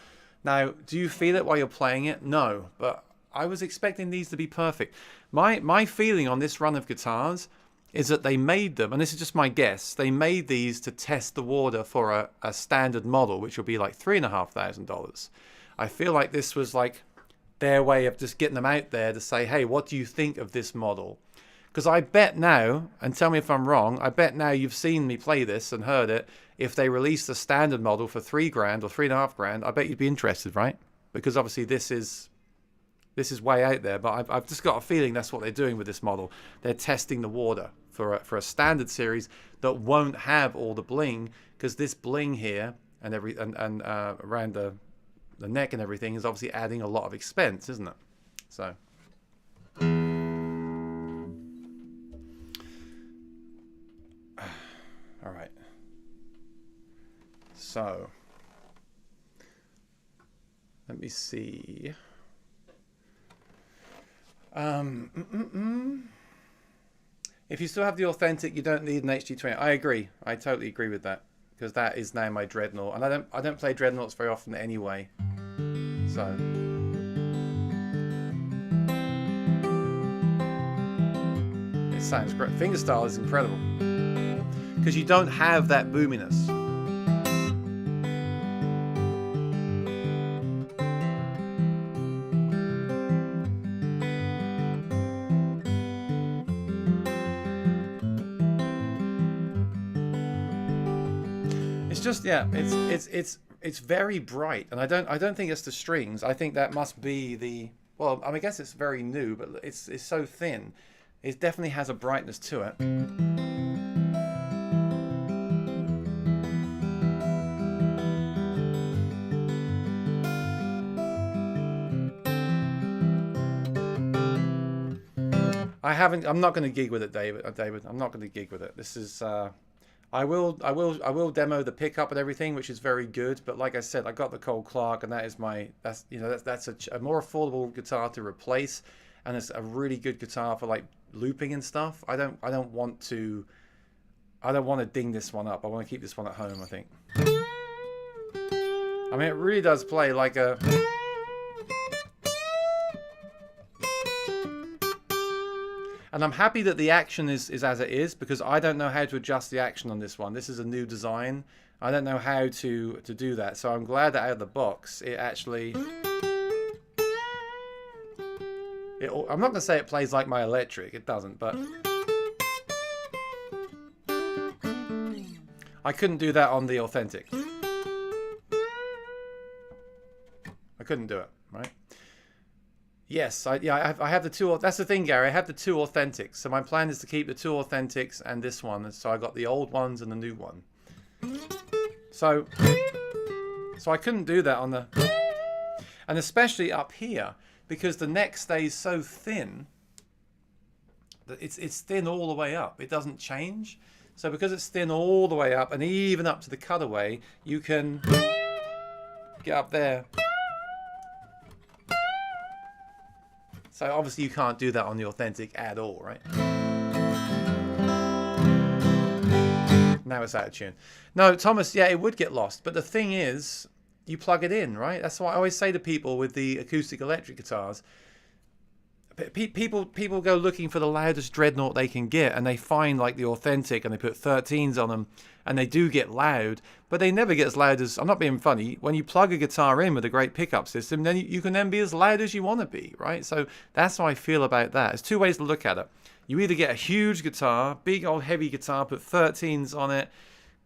Now, do you feel it while you're playing it? No, but I was expecting these to be perfect. My feeling on this run of guitars is that they made them, and this is just my guess, they made these to test the water for a standard model, which will be like $3,500. I feel like this was like their way of just getting them out there to say, hey, what do you think of this model? Because I bet now, and tell me if I'm wrong, I bet now you've seen me play this and heard it, if they released a standard model for $3,000 or $3,500, I bet you'd be interested, right? Because obviously this is way out there, but I've just got a feeling that's what they're doing with this model. They're testing the water for a standard series that won't have all the bling, because this bling here and around the neck and everything is obviously adding a lot of expense, isn't it? So. All right. So. Let me see. If you still have the Authentic, you don't need an HD20. I agree. I totally agree with that, because that is now my Dreadnought, and I don't play Dreadnoughts very often anyway. So it sounds great. Fingerstyle is incredible because you don't have that boominess. Just it's very bright, and I don't think it's the strings. I think that must be the, well, I mean, I guess it's very new, but it's so thin. It definitely has a brightness to it. I'm not going to gig with it, David. I'm not going to gig with it. This is I will demo the pickup and everything, which is very good. But like I said, I got the Cole Clark, and that is that's a more affordable guitar to replace, and it's a really good guitar for like looping and stuff. I don't want to ding this one up. I want to keep this one at home, I think. I mean, it really does play like a... And I'm happy that the action is as it is, because I don't know how to adjust the action on this one. This is a new design. I don't know how to do that. So I'm glad that out of the box, it actually... I'm not going to say it plays like my electric. It doesn't, but... I couldn't do that on the Authentic. I couldn't do it, right? Yes, I have the two. That's the thing, Gary. I have the two Authentics. So my plan is to keep the two Authentics and this one. So I got the old ones and the new one. So I couldn't do that on the... And especially up here, because the neck stays so thin that it's thin all the way up. It doesn't change. So because it's thin all the way up and even up to the cutaway, you can get up there. So obviously you can't do that on the Authentic at all, right? Now it's out of tune. No, Thomas, yeah, it would get lost. But the thing is, you plug it in, right? That's what I always say to people with the acoustic electric guitars. People go looking for the loudest dreadnought they can get, and they find like the Authentic, and they put 13s on them, and they do get loud, but they never get as loud as... I'm not being funny. When you plug a guitar in with a great pickup system, then you can then be as loud as you want to be, right? So that's how I feel about that. There's two ways to look at it. You either get a huge guitar, big old heavy guitar, put 13s on it,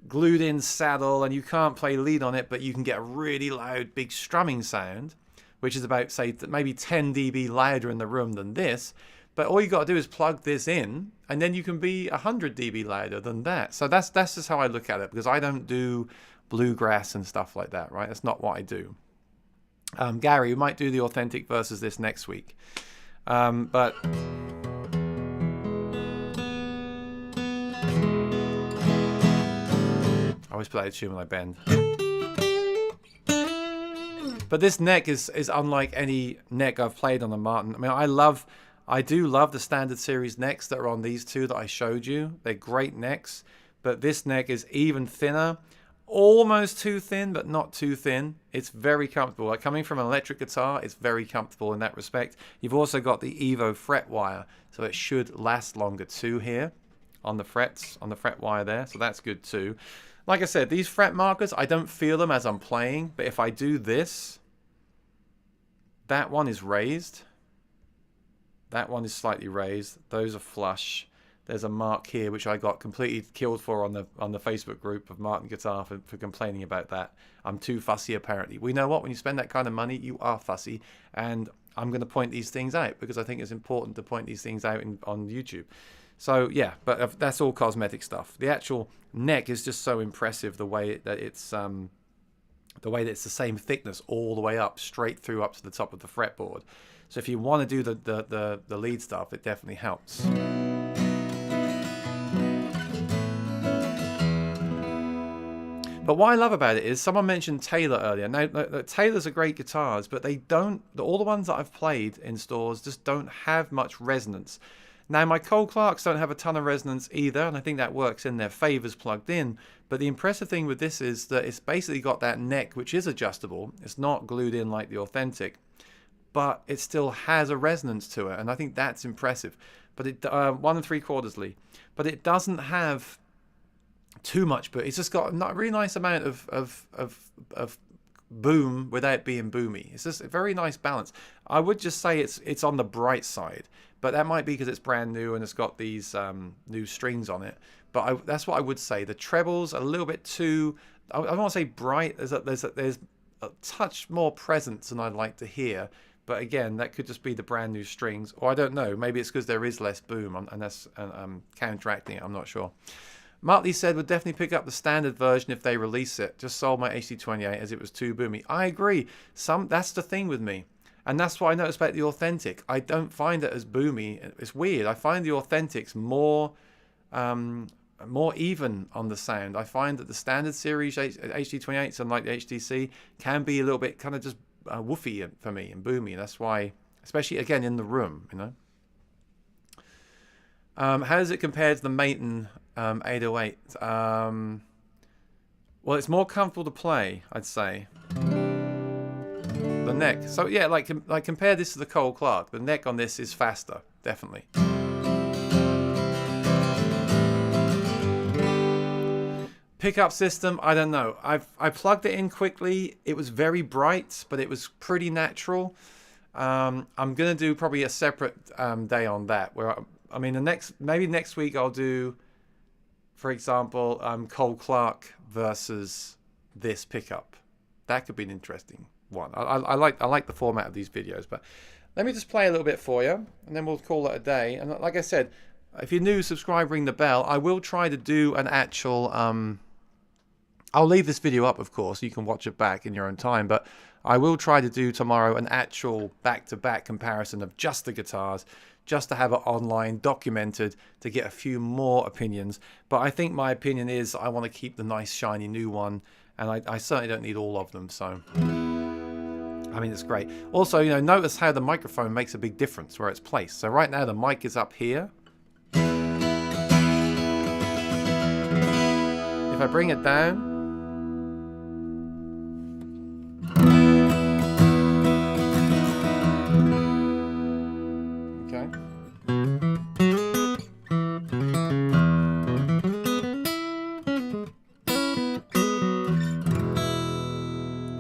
glued in saddle, and you can't play lead on it, but you can get a really loud, big strumming sound, which is about, say, maybe 10 dB louder in the room than this. But all you got to do is plug this in, and then you can be 100 dB louder than that. So that's just how I look at it, because I don't do bluegrass and stuff like that, right? That's not what I do. Gary, we might do the Authentic versus this next week. But... I always play a tune when I bend. But this neck is unlike any neck I've played on the Martin. I mean, I do love the standard series necks that are on these two that I showed you. They're great necks, but this neck is even thinner, almost too thin, but not too thin. It's very comfortable. Like, coming from an electric guitar, it's very comfortable in that respect. You've also got the Evo fret wire, so it should last longer too here on the frets, on the fret wire there. So that's good too. Like I said, these fret markers, I don't feel them as I'm playing, but if I do this, that one is raised. That one is slightly raised. Those are flush. There's a mark here, which I got completely killed for on the Facebook group of Martin Guitar for complaining about that. I'm too fussy, apparently. We know what? When you spend that kind of money, you are fussy. And I'm going to point these things out because I think it's important to point these things out on YouTube. So yeah, but that's all cosmetic stuff. The actual neck is just so impressive, the way that it's the same thickness all the way up, straight through up to the top of the fretboard. So if you want to do the lead stuff, it definitely helps. But what I love about it is, someone mentioned Taylor earlier. Now, Taylors are great guitars, but they don't. All the ones that I've played in stores just don't have much resonance. Now, my Cole Clarks don't have a ton of resonance either, and I think that works in their favors plugged in. But the impressive thing with this is that it's basically got that neck, which is adjustable. It's not glued in like the Authentic, but it still has a resonance to it, and I think that's impressive. But it 1 3/4 Lee, but it doesn't have too much. But it's just got a really nice amount of boom without being boomy. It's just a very nice balance. I would just say it's on the bright side, but that might be because it's brand new and it's got these new strings on it. But that's what I would say. The treble's a little bit too, I don't want to say bright. There's a touch more presence than I'd like to hear. But again, that could just be the brand new strings, or I don't know. Maybe it's because there is less boom and that's counteracting it. I'm not sure. Martley said would definitely pick up the standard version if they release it. Just sold my HD28 as it was too boomy. I agree. That's the thing with me. And that's what I noticed about the Authentic. I don't find it as boomy. It's weird. I find the Authentics more more even on the sound. I find that the standard series HD28s, unlike the HTC, can be a little bit kind of just woofy for me and boomy. That's why, especially again in the room, you know. How does it compare to the Maton 808? Well, it's more comfortable to play, I'd say. The neck. So yeah, like compare this to the Cole Clark. The neck on this is faster, definitely. Pickup system, I don't know. I plugged it in quickly. It was very bright, but it was pretty natural. I'm gonna do probably a separate day on that. Where I mean, maybe next week I'll do, for example, Cole Clark versus this pickup. That could be an interesting one. I like the format of these videos, but let me just play a little bit for you, and then we'll call it a day. And like I said, if you're new, subscribe, ring the bell. I will try to do an actual. I'll leave this video up, of course, so you can watch it back in your own time, but I will try to do tomorrow an actual back-to-back comparison of just the guitars, just to have it online, documented, to get a few more opinions. But I think my opinion is I want to keep the nice, shiny new one, and I certainly don't need all of them, so... I mean, it's great. Also, you know, notice how the microphone makes a big difference where it's placed. So right now the mic is up here. If I bring it down...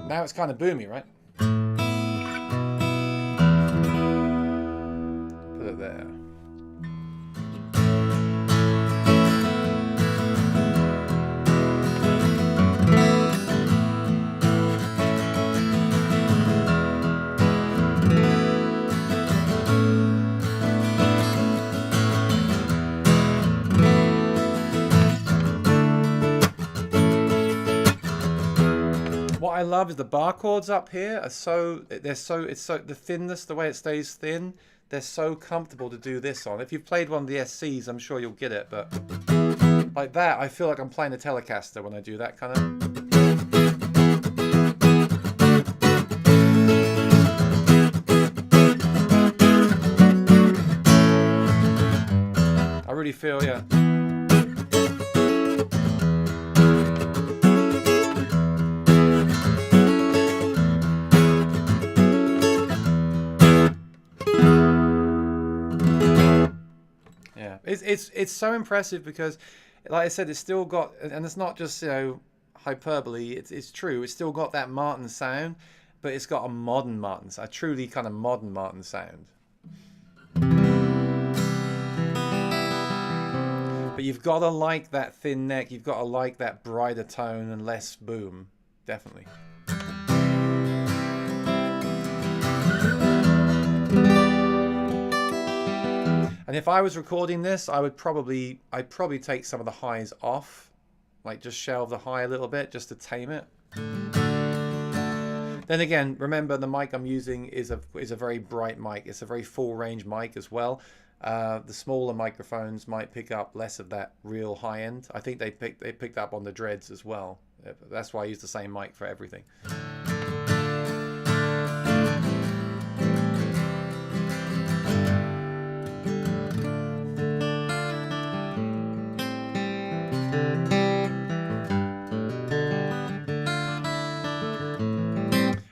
Now it's kind of boomy, right? Put it there. What I love is the bar chords up here are the thinness, the way it stays thin, they're so comfortable to do this on. If you've played one of the SCs, I'm sure you'll get it, but like that, I feel like I'm playing a Telecaster when I do that kind of... I really feel, yeah. It's so impressive because, like I said, it's still got, and it's not just, you know, hyperbole. It's true. It's still got that Martin sound, but it's got a modern Martin, a truly kind of modern Martin sound. But you've got to like that thin neck. You've got to like that brighter tone and less boom, definitely. And if I was recording this, I'd probably take some of the highs off, like just shelve the high a little bit just to tame it. Then again, remember the mic I'm using is a very bright mic. It's a very full range mic as well. The smaller microphones might pick up less of that real high end. I think they picked up on the dreads as well. That's why I use the same mic for everything.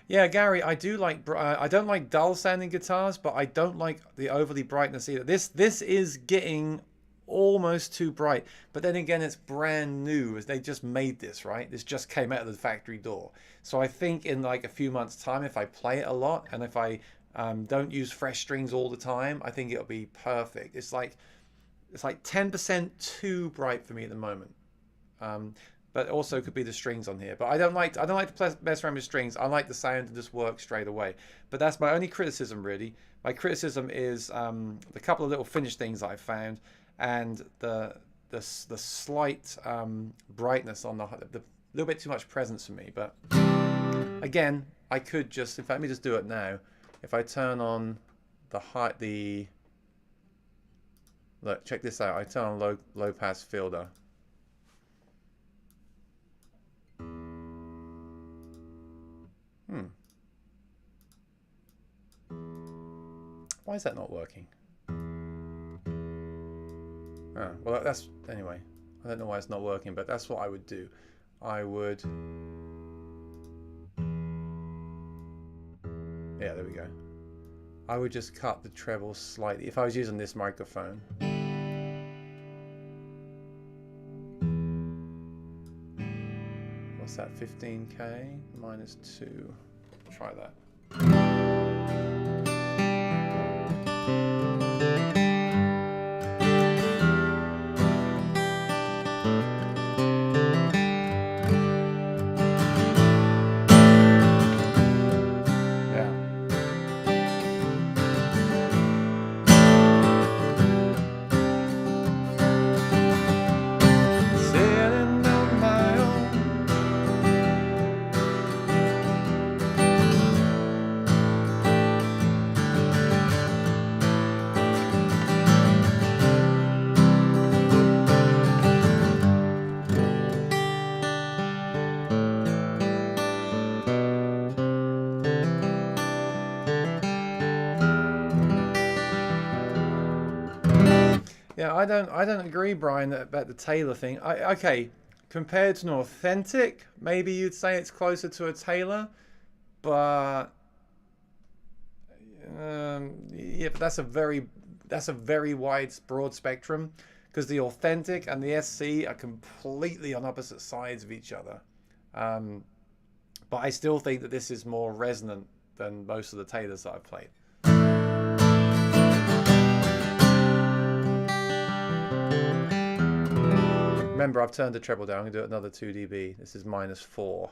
Yeah, Gary, I do like. I don't like dull sounding guitars, but I don't like the overly brightness either. This is getting almost too bright. But then again, it's brand new. As they just made this, right? This just came out of the factory door. So I think in like a few months' time, if I play it a lot and if I don't use fresh strings all the time, I think it'll be perfect. It's like 10% too bright for me at the moment. But also could be the strings on here. But I don't like to mess around with strings. I like the sound to just work straight away. But that's my only criticism, really. My criticism is the couple of little finish things that I found, and the slight brightness on the little bit too much presence for me. But again, I could just, in fact, let me just do it now. If I turn on look, check this out. I turn on low pass filter. Why is that not working? Oh, well, that's... Anyway, I don't know why it's not working, but that's what I would do. I would... Yeah, there we go. I would just cut the treble slightly. If I was using this microphone... What's that, 15K minus 2? Try that. Yeah, I don't agree, Brian, about the Taylor thing. Okay, compared to an authentic, maybe you'd say it's closer to a Taylor, but yeah, but that's a very wide, broad spectrum, because the authentic and the SC are completely on opposite sides of each other. But I still think that this is more resonant than most of the Taylors that I've played. Remember, I've turned the treble down. I'm going to do another 2 dB. This is -4.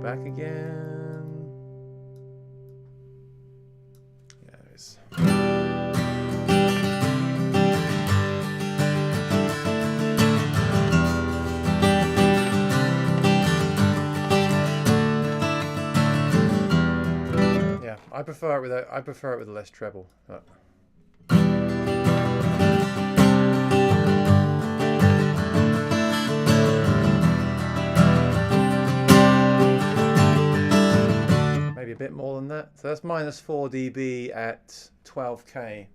Back again. Yeah, there it is. Yeah, I prefer it with less treble. But. Maybe a bit more than that. So that's -4 dB at 12K.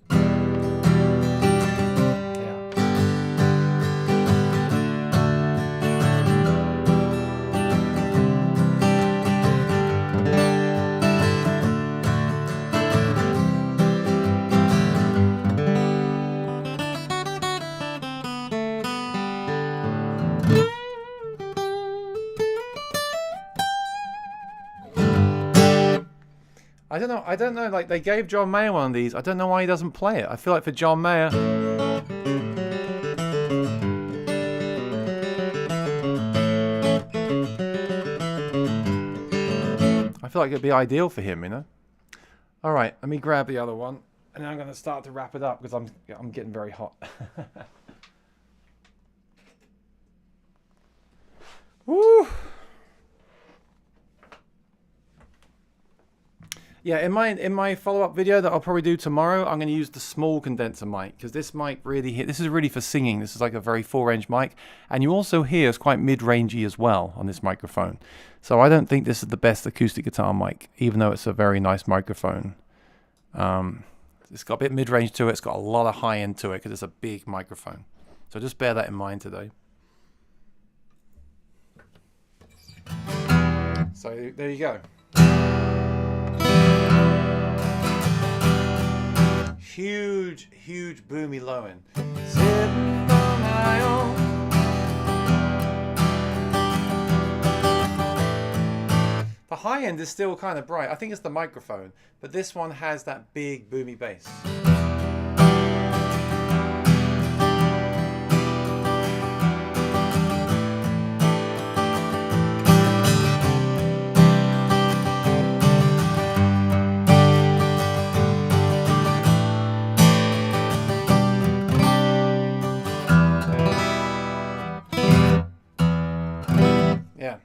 I don't know, like they gave John Mayer one of these. I don't know why he doesn't play it. I feel like for John Mayer, I feel like it'd be ideal for him, you know? All right, let me grab the other one, and then I'm going to start to wrap it up because I'm getting very hot. Woo! Yeah, in my follow-up video that I'll probably do tomorrow, I'm going to use the small condenser mic because this mic really this is really for singing. This is like a very full-range mic, and you also hear it's quite mid-rangey as well on this microphone. So I don't think this is the best acoustic guitar mic, even though it's a very nice microphone. It's got a bit mid-range to it. It's got a lot of high-end to it because it's a big microphone. So just bear that in mind today. So there you go. Huge boomy low end. Sitting on my own. The high end is still kind of bright. I think it's the microphone, but this one has that big boomy bass. Yeah.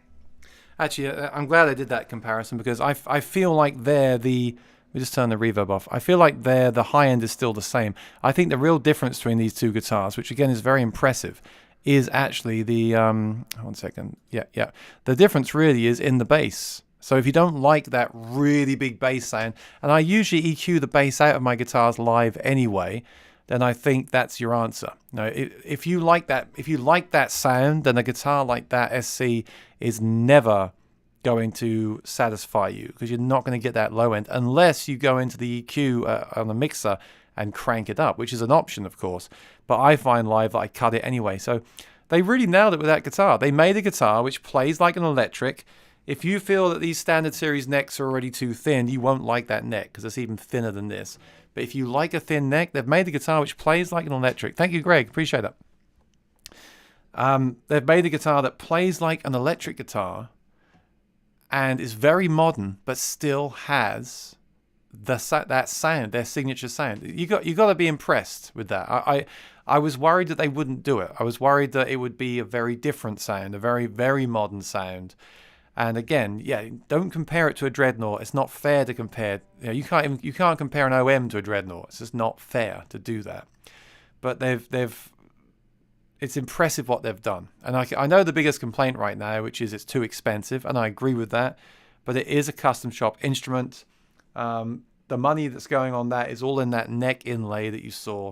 Actually, I'm glad I did that comparison because I feel like we just turn the reverb off. I feel like the high end is still the same. I think the real difference between these two guitars, which again is very impressive, is actually the, 1 second. Yeah. The difference really is in the bass. So if you don't like that really big bass sound, and I usually EQ the bass out of my guitars live anyway, then I think that's your answer. No, if you like that sound, then a guitar like that SC is never going to satisfy you because you're not going to get that low end unless you go into the EQ on the mixer and crank it up, which is an option, of course. But I find live that I cut it anyway. So they really nailed it with that guitar. They made a guitar which plays like an electric. If you feel that these standard series necks are already too thin, you won't like that neck because it's even thinner than this. But if you like a thin neck, they've made a guitar which plays like an electric. Thank you, Greg. Appreciate that. They've made a guitar that plays like an electric guitar and is very modern, but still has that sound, their signature sound. You got to be impressed with that. I was worried that they wouldn't do it. I was worried that it would be a very different sound, a very, very modern sound. And again, yeah, don't compare it to a Dreadnought. It's not fair to compare. You can't compare an OM to a Dreadnought. It's just not fair to do that. But it's impressive what they've done. And I know the biggest complaint right now, which is it's too expensive, and I agree with that. But it is a custom shop instrument. The money that's going on that is all in that neck inlay that you saw.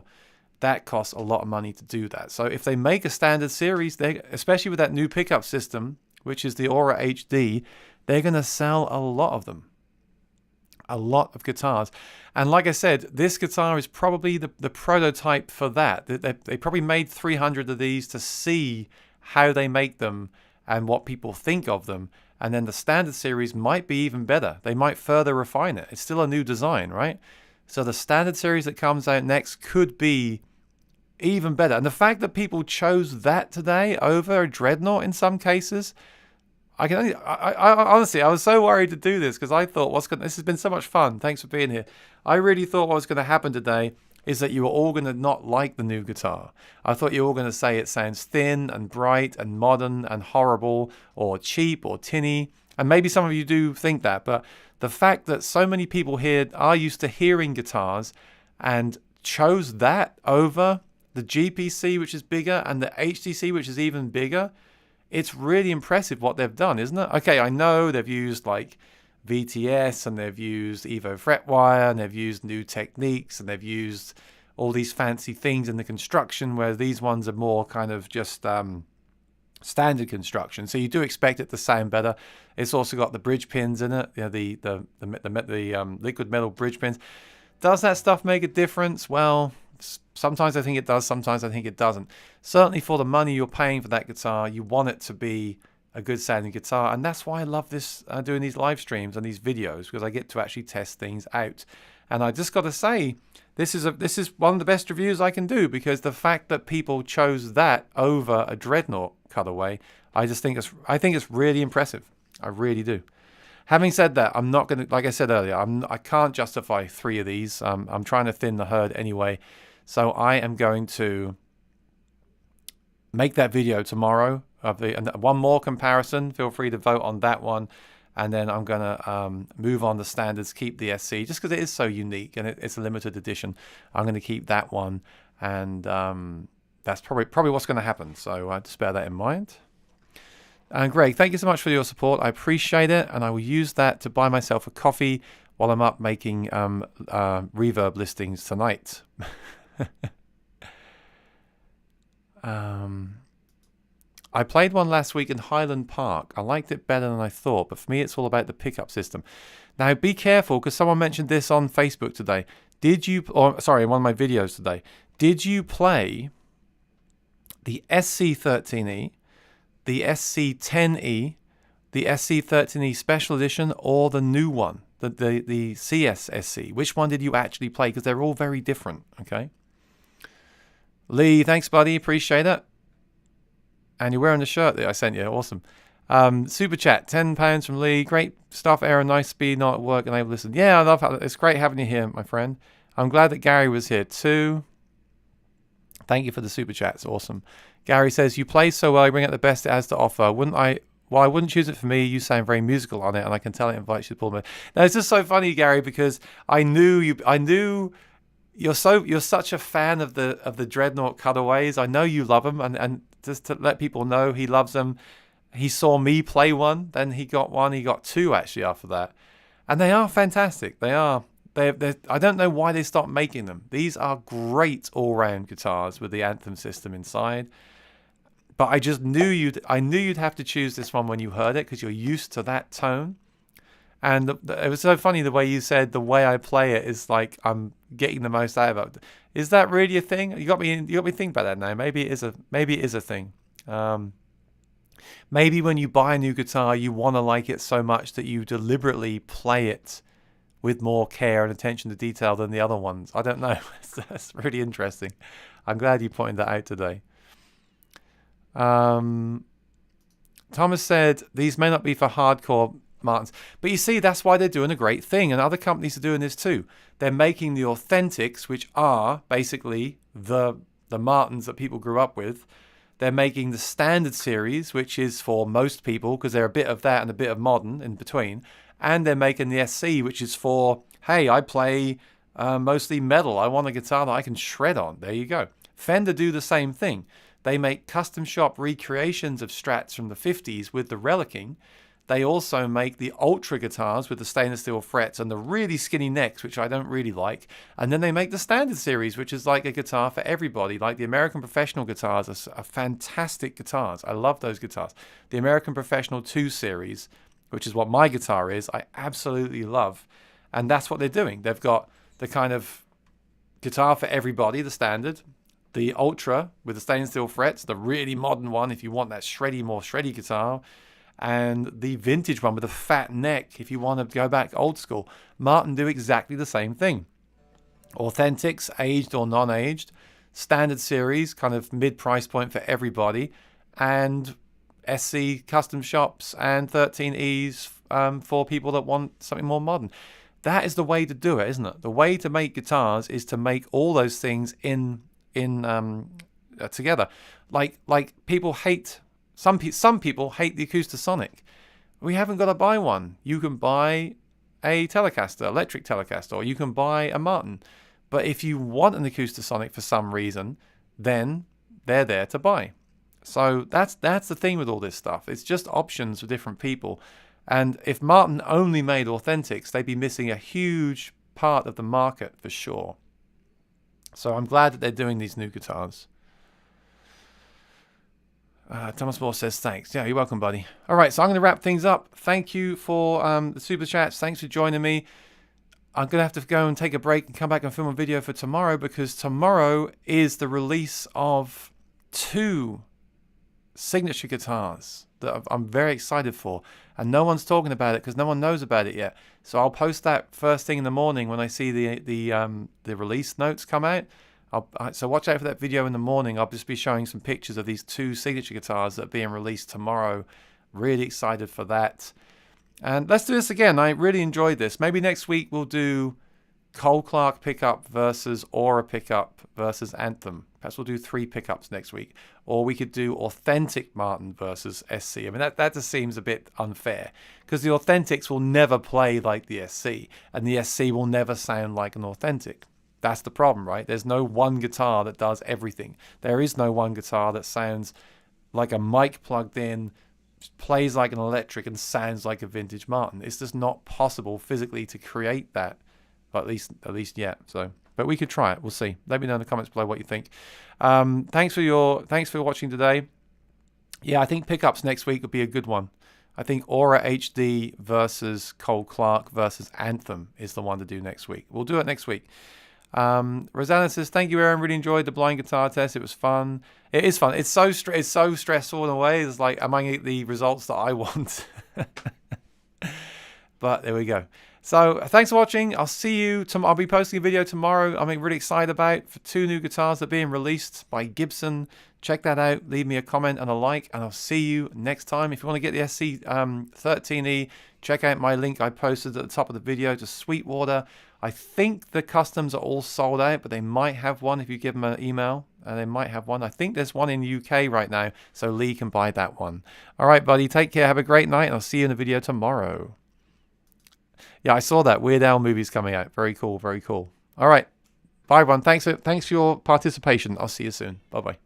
That costs a lot of money to do that. So if they make a standard series, especially with that new pickup system, which is the Aura HD, they're going to sell a lot of them. A lot of guitars. And like I said, this guitar is probably the prototype for that. They probably made 300 of these to see how they make them and what people think of them. And then the standard series might be even better. They might further refine it. It's still a new design, right? So the standard series that comes out next could be even better. And the fact that people chose that today over a Dreadnought in some cases, I honestly, I was so worried to do this because I thought, this has been so much fun. Thanks for being here. I really thought what was going to happen today is that you were all going to not like the new guitar. I thought you were all going to say it sounds thin and bright and modern and horrible or cheap or tinny. And maybe some of you do think that, but the fact that so many people here are used to hearing guitars and chose that over the GPC, which is bigger, and the HTC, which is even bigger, it's really impressive what they've done, isn't it? Okay, I know they've used like VTS and they've used Evo Fretwire and they've used new techniques and they've used all these fancy things in the construction, where these ones are more kind of just standard construction. So you do expect it to sound better. It's also got the bridge pins in it, the liquid metal bridge pins. Does that stuff make a difference? Well, sometimes I think it does, sometimes I think it doesn't. Certainly for the money you're paying for that guitar, you want it to be a good sounding guitar, and that's why I love this, doing these live streams and these videos, because I get to actually test things out. And I just got to say, this is one of the best reviews I can do, because the fact that people chose that over a Dreadnought cutaway, I think it's really impressive. I really do. Having said that, I'm not going to, like I said earlier, I can't justify 3 of these. I'm trying to thin the herd anyway. So I am going to make that video tomorrow of one more comparison. Feel free to vote on that one. And then I'm going to move on to standards, keep the SC, just because it is so unique and it's a limited edition. I'm going to keep that one. And that's probably what's going to happen. So just bear that in mind. And Greg, thank you so much for your support. I appreciate it. And I will use that to buy myself a coffee while I'm up making reverb listings tonight. I played one last week in Highland Park. I liked it better than I thought, but for me it's all about the pickup system. Now be careful, because someone mentioned this on Facebook today. In one of my videos today. Did you play the SC13E, the SC10E, the SC13E Special Edition or the new one, the CSSC? Which one did you actually play? Because they're all very different, okay? Lee, thanks, buddy. Appreciate it. And you're wearing the shirt that I sent you. Awesome. Super chat, £10 from Lee. Great stuff, Aaron. Nice to be not at work and able to listen. Yeah, I love how it's great having you here, my friend. I'm glad that Gary was here too. Thank you for the super chat. It's awesome. Gary says, you play so well, you bring out the best it has to offer. Well, I wouldn't choose it for me. You sound very musical on it, and I can tell it invites you to pull me. Now, it's just so funny, Gary, because I knew you're such a fan of the Dreadnought cutaways. I know you love them, and just to let people know he loves them. He saw me play one, then he got one. He got two actually after that, and they are fantastic. They are. I don't know why they stopped making them. These are great all-round guitars with the Anthem system inside. But I just knew you'd have to choose this one when you heard it because you're used to that tone. And it was so funny the way you said the way I play it is like I'm getting the most out of it. Is that really a thing? You got me thinking about that now. Maybe it is a thing. Maybe when you buy a new guitar, you want to like it so much that you deliberately play it with more care and attention to detail than the other ones. I don't know. That's really interesting. I'm glad you pointed that out today. Thomas said, these may not be for hardcore Martins. But you see, that's why they're doing a great thing. And other companies are doing this too. They're making the Authentics, which are basically the Martins that people grew up with. They're making the Standard Series, which is for most people, because they're a bit of that and a bit of modern in between. And they're making the SC, which is for, hey, I play mostly metal. I want a guitar that I can shred on. There you go. Fender do the same thing. They make custom shop recreations of Strats from the 50s with the relicking. They also make the Ultra guitars with the stainless steel frets and the really skinny necks, which I don't really like. And then they make the Standard Series, which is like a guitar for everybody. Like the American Professional guitars are fantastic guitars. I love those guitars. The American Professional 2 Series, which is what my guitar is, I absolutely love. And that's what they're doing. They've got the kind of guitar for everybody, the Standard. The Ultra with the stainless steel frets, the really modern one if you want that more shreddy guitar. And the vintage one with a fat neck if you want to go back old school. Martin do exactly the same thing. Authentics, aged or non-aged. Standard Series, kind of mid-price point for everybody. And SC custom shops and 13Es for people that want something more modern. That is the way to do it, isn't it? The way to make guitars is to make all those things together. Like people hate... Some people hate the Acoustasonic. We haven't got to buy one. You can buy a Telecaster, electric Telecaster, or you can buy a Martin. But if you want an Acoustasonic for some reason, then they're there to buy. So that's the thing with all this stuff. It's just options for different people. And if Martin only made Authentics, they'd be missing a huge part of the market for sure. So I'm glad that they're doing these new guitars. Thomas Moore says thanks. Yeah, you're welcome, buddy. All right, so I'm going to wrap things up. Thank you for the super chats. Thanks for joining me. I'm going to have to go and take a break and come back and film a video for tomorrow because tomorrow is the release of 2 signature guitars that I'm very excited for. And no one's talking about it because no one knows about it yet. So I'll post that first thing in the morning when I see the release notes come out. So watch out for that video in the morning. I'll just be showing some pictures of these 2 signature guitars that are being released tomorrow. Really excited for that. And let's do this again. I really enjoyed this. Maybe next week we'll do Cole Clark pickup versus Aura pickup versus Anthem. Perhaps we'll do 3 pickups next week. Or we could do Authentic Martin versus SC. I mean, that just seems a bit unfair. Because the Authentics will never play like the SC. And the SC will never sound like an Authentic. That's the problem, right? There's no one guitar that does everything. There is no one guitar that sounds like a mic plugged in, plays like an electric, and sounds like a vintage Martin. It's just not possible physically to create that, at least yet. So, but we could try it. We'll see. Let me know in the comments below what you think. Thanks for watching today. Yeah, I think pickups next week would be a good one. I think Aura HD versus Cole Clark versus Anthem is the one to do next week. We'll do it next week. Rosanna says, thank you, Aaron. Really enjoyed the blind guitar test. It was fun. It is fun. It's so stressful in a way. It's like, am I going to get the results that I want? But there we go. So thanks for watching. I'll see you tomorrow. I'll be posting a video tomorrow. I'm really excited about for 2 new guitars that are being released by Gibson. Check that out. Leave me a comment and a like, and I'll see you next time. If you want to get the SC13E, check out my link I posted at the top of the video to Sweetwater. I think the customs are all sold out, but they might have one if you give them an email. And they might have one. I think there's one in the UK right now, so Lee can buy that one. All right, buddy. Take care. Have a great night, and I'll see you in the video tomorrow. Yeah, I saw that. Weird Al movie's coming out. Very cool. Very cool. All right. Bye, everyone. Thanks for your participation. I'll see you soon. Bye-bye.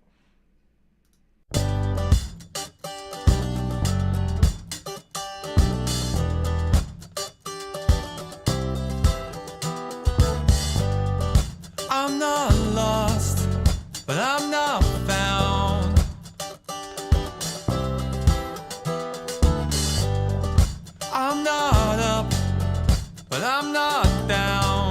I'm not lost, but I'm not found. I'm not up, but I'm not down.